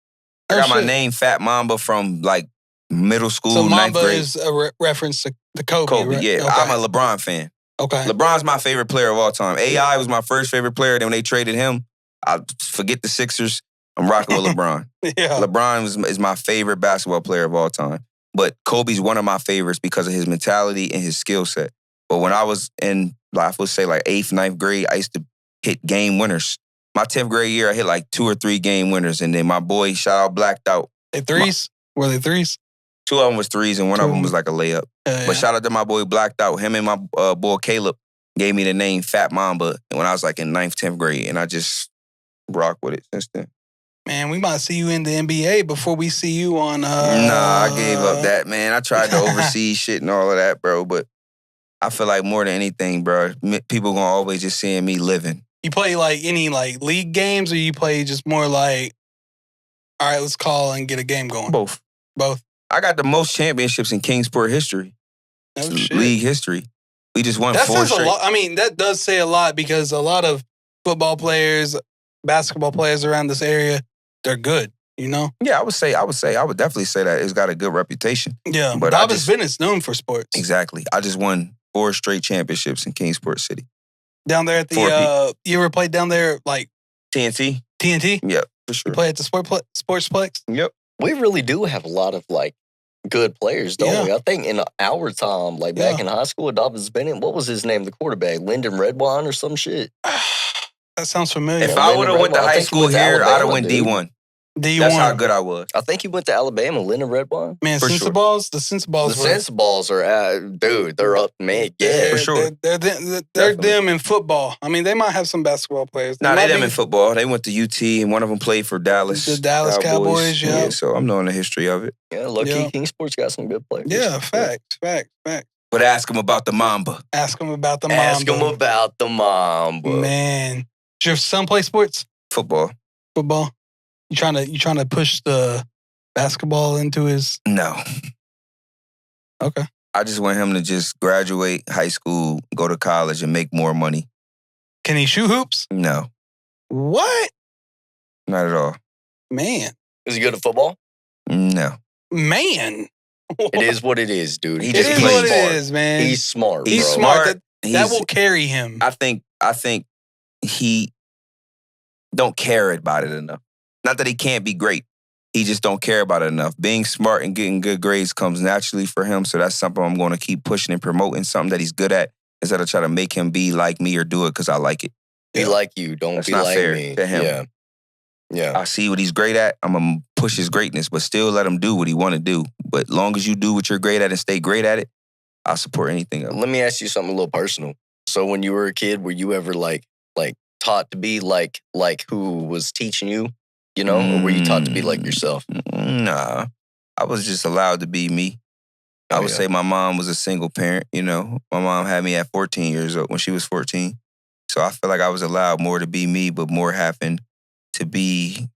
I got my name, Faat Mamba, from like middle school, so 9th Mamba grade. is a reference to Kobe, right? Yeah. Okay. I'm a LeBron fan. Okay. LeBron's my favorite player of all time. AI was my first favorite player. Then when they traded him, I forget the Sixers. I'm rocking with LeBron. Yeah. LeBron is my favorite basketball player of all time. But Kobe's one of my favorites because of his mentality and his skill set. But when I was in, I would say like 8th, 9th grade, I used to hit game winners. My 10th grade year, I hit like 2 or 3 game winners. And then my boy, shout out, blacked out. They threes? Were they threes? 2 of them was threes and one of them was like a layup. But shout out to my boy, blacked out. Him and my boy, Caleb, gave me the name Faat Mamba when I was like in 9th, 10th grade. And I just rock with it since then. Man, we might see you in the NBA before we see you on... Nah, I gave up that, man. I tried to oversee shit and all of that, bro. But I feel like more than anything, bro, people gonna always just seeing me living. You play like any like league games, or you play just more like, all right, let's call and get a game going? Both. I got the most championships in Kingsport history. No shit. League history. We just won that 4 says straight. a lot. I mean, that does say a lot because a lot of football players, basketball players around this area, they're good, you know? Yeah, I would definitely say that it's got a good reputation. Yeah, but Dobbins Bennett's known for sports. Exactly. I just won 4 straight championships in Kingsport City. Down there at the, you ever played down there like TNT? TNT? Yep, for sure. You play at the Sportsplex? Yep. We really do have a lot of like good players, don't we? I think in our time, like back in high school, Dobbins Bennett, what was his name, the quarterback? Lyndon Redwine or some shit? That sounds familiar. If I would have went to high school here, I'd have went D1. D1. That's how good I was. I think he went to Alabama, Lyndon Redwine. Man, for Sensaballs, sure. the Sensaballs. The Sensaballs are, dude, they're up, man. Yeah, for sure. They're them in football. I mean, they might have some basketball players. They're them in football. They went to UT, and one of them played for Dallas. The Dallas Cowboys, yeah. So I'm knowing the history of it. Yeah, lucky Kingsport's got some good players. Yeah, facts. But ask them about the Mamba. Ask them about the Mamba. Man, does your son play sports? Football. You trying to push the basketball into his? No. Okay. I just want him to just graduate high school, go to college, and make more money. Can he shoot hoops? No. What? Not at all. Man. Is he good at football? No. Man. It is what it is, dude. He just plays what it is, man. He's smart. He's bro. smart. That will carry him. I think he don't care about it enough. Not that he can't be great. He just don't care about it enough. Being smart and getting good grades comes naturally for him, so that's something I'm going to keep pushing and promoting, something that he's good at, instead of trying to make him be like me or do it because I like it. Be like you. Don't that's be not like fair me. to him. Yeah. I see what he's great at. I'm going to push his greatness, but still let him do what he want to do. But long as you do what you're great at and stay great at it, I'll support anything else. Let me ask you something a little personal. So when you were a kid, were you ever like taught to be like who was teaching you? You know, or were you taught to be like yourself? Nah. I was just allowed to be me. I would say my mom was a single parent, you know. My mom had me at 14 years old when she was 14. So I feel like I was allowed more to be me, but more having to be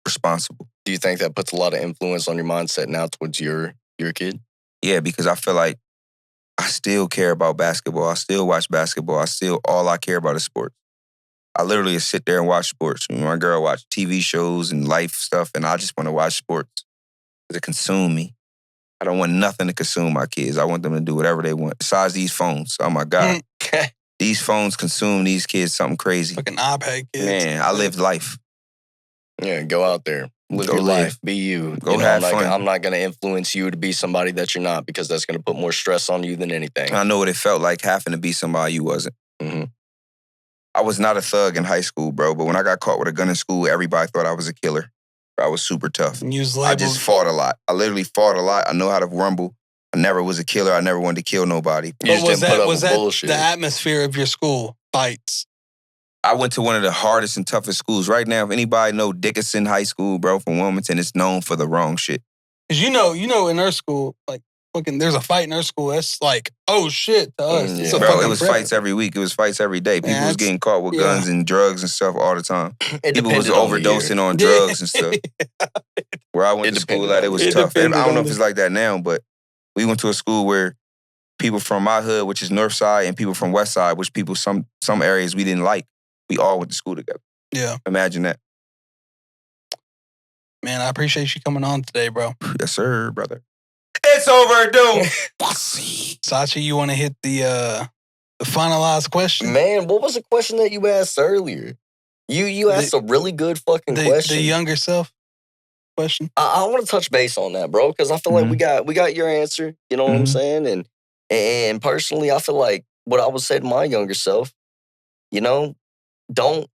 responsible. Do you think that puts a lot of influence on your mindset now towards your kid? Yeah, because I feel like I still care about basketball. I still watch basketball. All I care about is sports. I literally just sit there and watch sports. My girl watch TV shows and life stuff, and I just want to watch sports. It consume me. I don't want nothing to consume my kids. I want them to do whatever they want. Besides these phones. Oh my God. These phones consume these kids something crazy. Fucking iPad kids. Man, I lived life. Yeah, go out there. Live your life. Be you. Go have fun. I'm not going to influence you to be somebody that you're not because that's going to put more stress on you than anything. I know what it felt like having to be somebody you wasn't. Mm-hmm. I was not a thug in high school, bro, but when I got caught with a gun in school, everybody thought I was a killer. I was super tough. I just fought a lot. I literally fought a lot. I know how to rumble. I never was a killer. I never wanted to kill nobody. But was that the atmosphere of your school? Fights? I went to one of the hardest and toughest schools. Right now, if anybody know Dickinson High School, bro, from Wilmington, it's known for the wrong shit. Because you know in our school, like, fucking, there's a fight in our school. That's like, oh shit to us. Yeah. Bro, it was fights every week. It was fights every day. People was getting caught with guns and drugs and stuff all the time. People was overdosing on drugs and stuff. Where I went to school at, it was tough. I don't know if it's like that now, but we went to a school where people from my hood, which is North Side, and people from West Side, which people some areas we didn't like, we all went to school together. Yeah. Imagine that. Man, I appreciate you coming on today, bro. Yes, sir, brother. It's overdue. Sachey, you want to hit the finalized question? Man, what was the question that you asked earlier? You asked a really good fucking question. The younger self question? I want to touch base on that, bro, because I feel like we got your answer. You know what I'm saying? And personally, I feel like what I would say to my younger self, you know, don't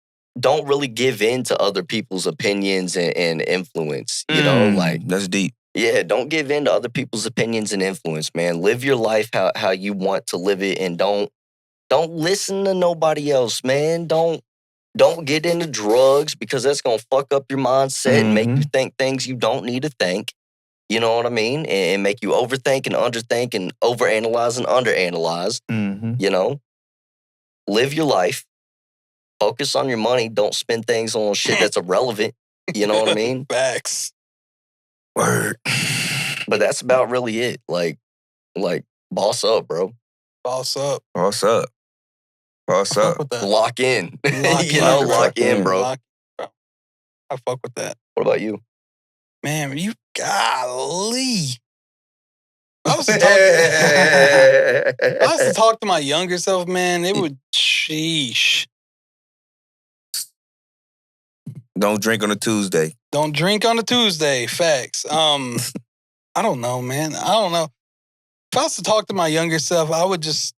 really give in to other people's opinions and influence. You know, like that's deep. Yeah, don't give in to other people's opinions and influence, man. Live your life how you want to live it, and don't listen to nobody else, man. Don't get into drugs because that's gonna fuck up your mindset and make you think things you don't need to think. You know what I mean? And make you overthink and underthink and overanalyze and underanalyze. You know, live your life. Focus on your money. Don't spend things on shit that's irrelevant. You know what I mean? Facts. Word. But that's about really it. Like, boss up, bro. Boss up. Boss up. Boss up. Lock in. Lock in, bro. I fuck with that. What about you? Man, you golly. I was to talk to my younger self, man, it would sheesh. Don't drink on a Tuesday. Don't drink on a Tuesday. Facts. I don't know, man. I don't know. If I was to talk to my younger self, I would just,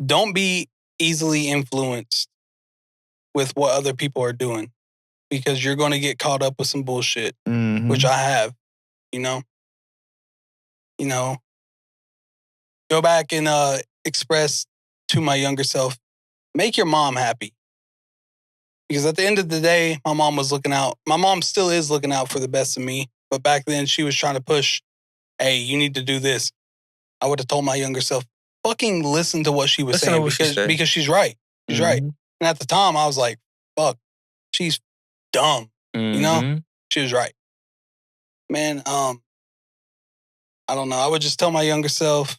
don't be easily influenced with what other people are doing because you're going to get caught up with some bullshit, which I have, Go back and express to my younger self, make your mom happy. Because at the end of the day, my mom was looking out. My mom still is looking out for the best of me. But back then, she was trying to push, hey, you need to do this. I would have told my younger self, fucking listen to what she was saying because she's right. She's right. And at the time, I was like, fuck, she's dumb. She was right. Man, I don't know. I would just tell my younger self,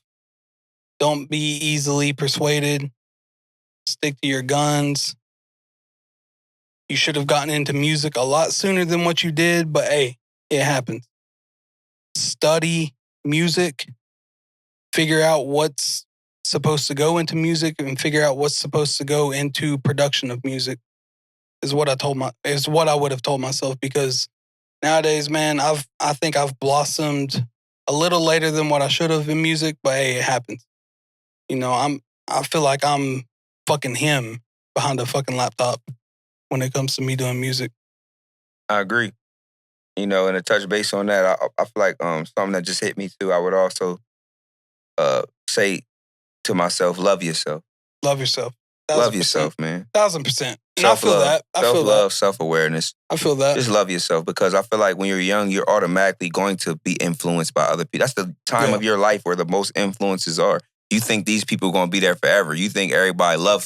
don't be easily persuaded. Stick to your guns. You should have gotten into music a lot sooner than what you did, but hey, it happens. Study music. Figure out what's supposed to go into music and figure out what's supposed to go into production of music is what I would have told myself because nowadays, man, I think I've blossomed a little later than what I should have in music, but hey, it happens. I feel like I'm fucking him behind a fucking laptop when it comes to me doing music. I agree. And to touch base on that, I feel like something that just hit me too, I would also say to myself, love yourself. Love yourself. 1,000%. Love yourself, man. 1,000%. And I feel that. Self-love, self-awareness. I feel that. Just love yourself because I feel like when you're young, you're automatically going to be influenced by other people. That's the time of your life where the most influences are. You think these people are going to be there forever. You think everybody love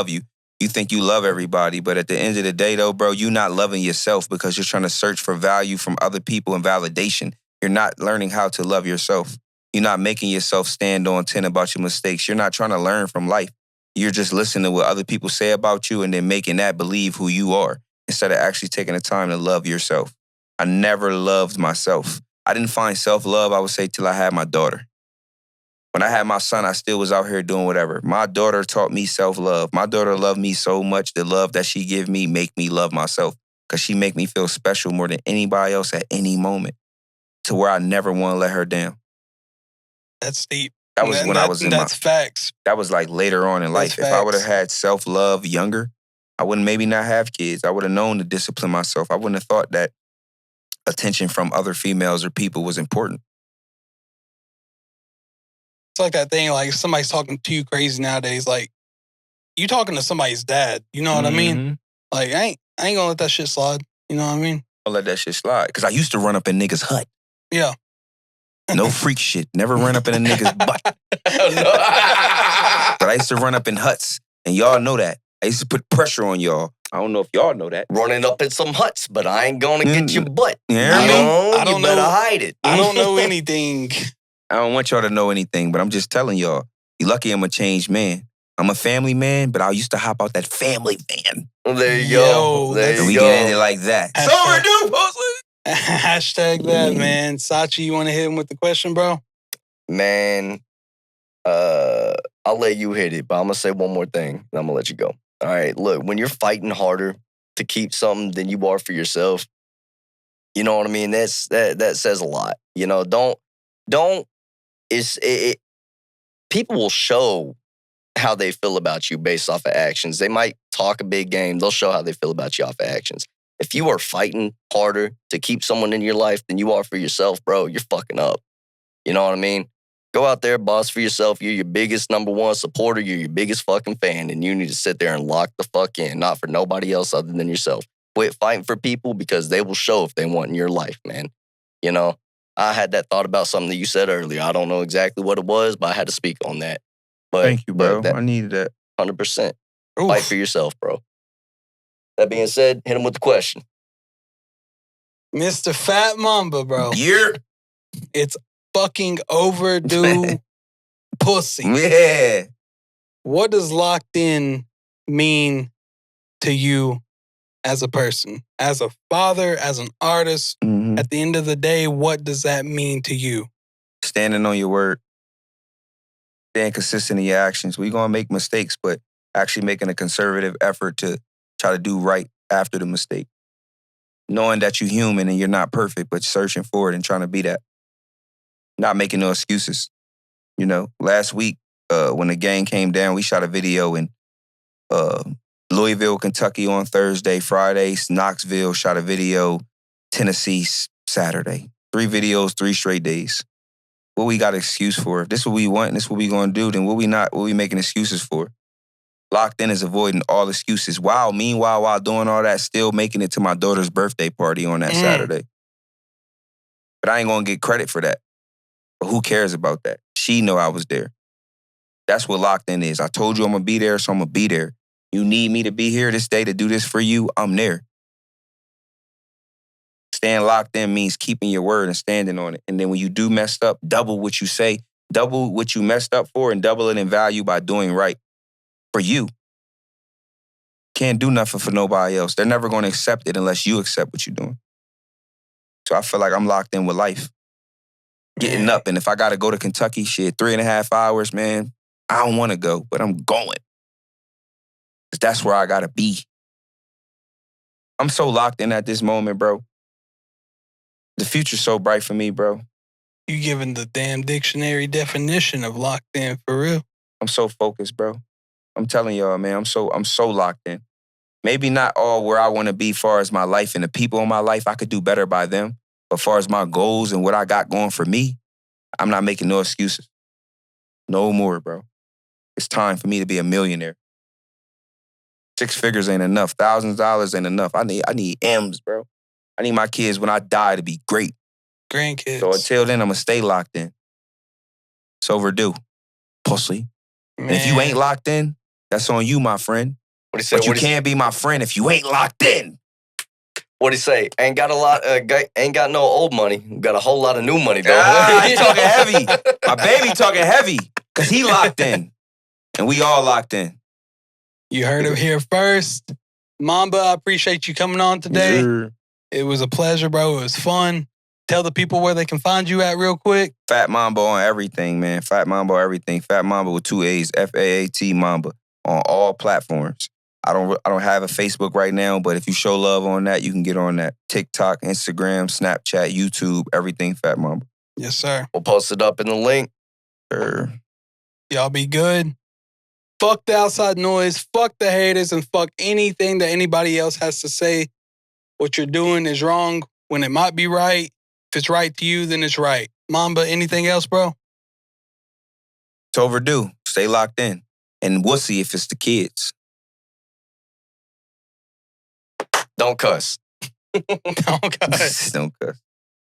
you. You think you love everybody, but at the end of the day, though, bro, you're not loving yourself because you're trying to search for value from other people and validation. You're not learning how to love yourself. You're not making yourself stand on 10 about your mistakes. You're not trying to learn from life. You're just listening to what other people say about you and then making that believe who you are. instead of actually taking the time to love yourself. I never loved myself. I didn't find self-love, I would say, till I had my daughter. When I had my son, I still was out here doing whatever. My daughter taught me self-love. My daughter loved me so much. The love that she give me make me love myself because she make me feel special more than anybody else at any moment to where I never want to let her down. That's deep. That was when I was in That's facts. That was like later on in life. That's If I would have facts. had self-love younger, I wouldn't maybe not have kids. I would have known to discipline myself. I wouldn't have thought that attention from other females or people was important. It's like that thing, like if somebody's talking to you crazy nowadays, like you talking to somebody's dad. You know what I mean? Like I ain't gonna let that shit slide. You know what I mean? I'll let that shit slide. Because I used to run up in niggas' hut. Yeah. No freak shit. Never run up in a nigga's butt. No. But I used to run up in huts. And y'all know that. I used to put pressure on y'all. I don't know if y'all know that. Running up in some huts, but I ain't gonna get your butt. Yeah, I don't You better know. hide it. I don't know anything. I don't want y'all to know anything, but I'm just telling y'all. You lucky I'm a changed man. I'm a family man, but I used to hop out that family van. There you Yo, go. There that's- And we you get it go. like that. Hashtag- So we're due, Pusley. Hashtag that, man. Sachi, you want to hit him with the question, bro? Man, I'll let you hit it, but I'm gonna say one more thing, and I'm gonna let you go. All right, look, when you're fighting harder to keep something than you are for yourself, you know what I mean? That says a lot. You know, people will show how they feel about you based off of actions. They might talk a big game. They'll show how they feel about you off of actions. If you are fighting harder to keep someone in your life than you are for yourself, bro, you're fucking up. You know what I mean? Go out there, boss for yourself. You're your biggest number one supporter. You're your biggest fucking fan. And you need to sit there and lock the fuck in, not for nobody else other than yourself. Quit fighting for people because they will show if they want in your life, man. You know, I had that thought about something that you said earlier. I don't know exactly what it was, but I had to speak on that. But Thank you, bro. that I needed that. 100%. Oof. Fight for yourself, bro. That being said, hit him with the question. Mr. Faat Mamba, bro. Yeah. It's fucking overdue pussy. Yeah. What does locked in mean to you as a person? As a father, as an artist, at the end of the day, what does that mean to you? Standing on your word. Staying consistent in your actions. We're going to make mistakes, but actually making a conservative effort to try to do right after the mistake. Knowing that you're human and you're not perfect, but searching for it and trying to be that. Not making no excuses. You know, last week, when the gang came down, we shot a video in Louisville, Kentucky on Thursday. Friday, Knoxville, shot a video. Tennessee, Saturday. 3 videos, 3 straight days. What we got an excuse for? If this is what we want and this is what we going to do, then what we making excuses for? Locked in is avoiding all excuses. Wow, meanwhile, while doing all that, still making it to my daughter's birthday party on that Saturday. But I ain't going to get credit for that. But who cares about that? She know I was there. That's what locked in is. I told you I'm going to be there, so I'm going to be there. You need me to be here this day to do this for you, I'm there. Staying locked in means keeping your word and standing on it. And then when you do mess up, double what you say, double what you messed up for, and double it in value by doing right for you. Can't do nothing for nobody else. They're never going to accept it unless you accept what you're doing. So I feel like I'm locked in with life. Getting up, and if I got to go to Kentucky, shit, 3.5 hours, man, I don't want to go, but I'm going. Because that's where I got to be. I'm so locked in at this moment, bro. The future's so bright for me, bro. You giving the damn dictionary definition of locked in for real. I'm so focused, bro. I'm telling y'all, man, I'm so locked in. Maybe not all where I want to be far as my life and the people in my life, I could do better by them. But far as my goals and what I got going for me, I'm not making no excuses. No more, bro. It's time for me to be a millionaire. 6 figures ain't enough. Thousands of dollars ain't enough. I need M's, bro. I need my kids when I die to be great. Grandkids. So until then, I'm going to stay locked in. It's overdue. Pussy. And if you ain't locked in, that's on you, my friend. What he say? But you can't be my friend if you ain't locked in. What'd he say? Ain't got a lot. Ain't got no old money. Got a whole lot of new money, though. He talking heavy. My baby talking heavy. Because he locked in. And we all locked in. You heard it here first. Mamba, I appreciate you coming on today. Sure. It was a pleasure, bro. It was fun. Tell the people where they can find you at real quick. Faat Mamba on everything, man. Faat Mamba on everything. Faat Mamba with 2 A's. FAAT Mamba on all platforms. I don't have a Facebook right now, but if you show love on that, you can get on that. TikTok, Instagram, Snapchat, YouTube, everything Faat Mamba. Yes, sir. We'll post it up in the link. Sure. Y'all be good. Fuck the outside noise. Fuck the haters and fuck anything that anybody else has to say. What you're doing is wrong when it might be right. If it's right to you, then it's right. Mamba, anything else, bro? It's overdue. Stay locked in. And we'll see if it's the kids. Don't cuss. Oh, God. Don't cuss.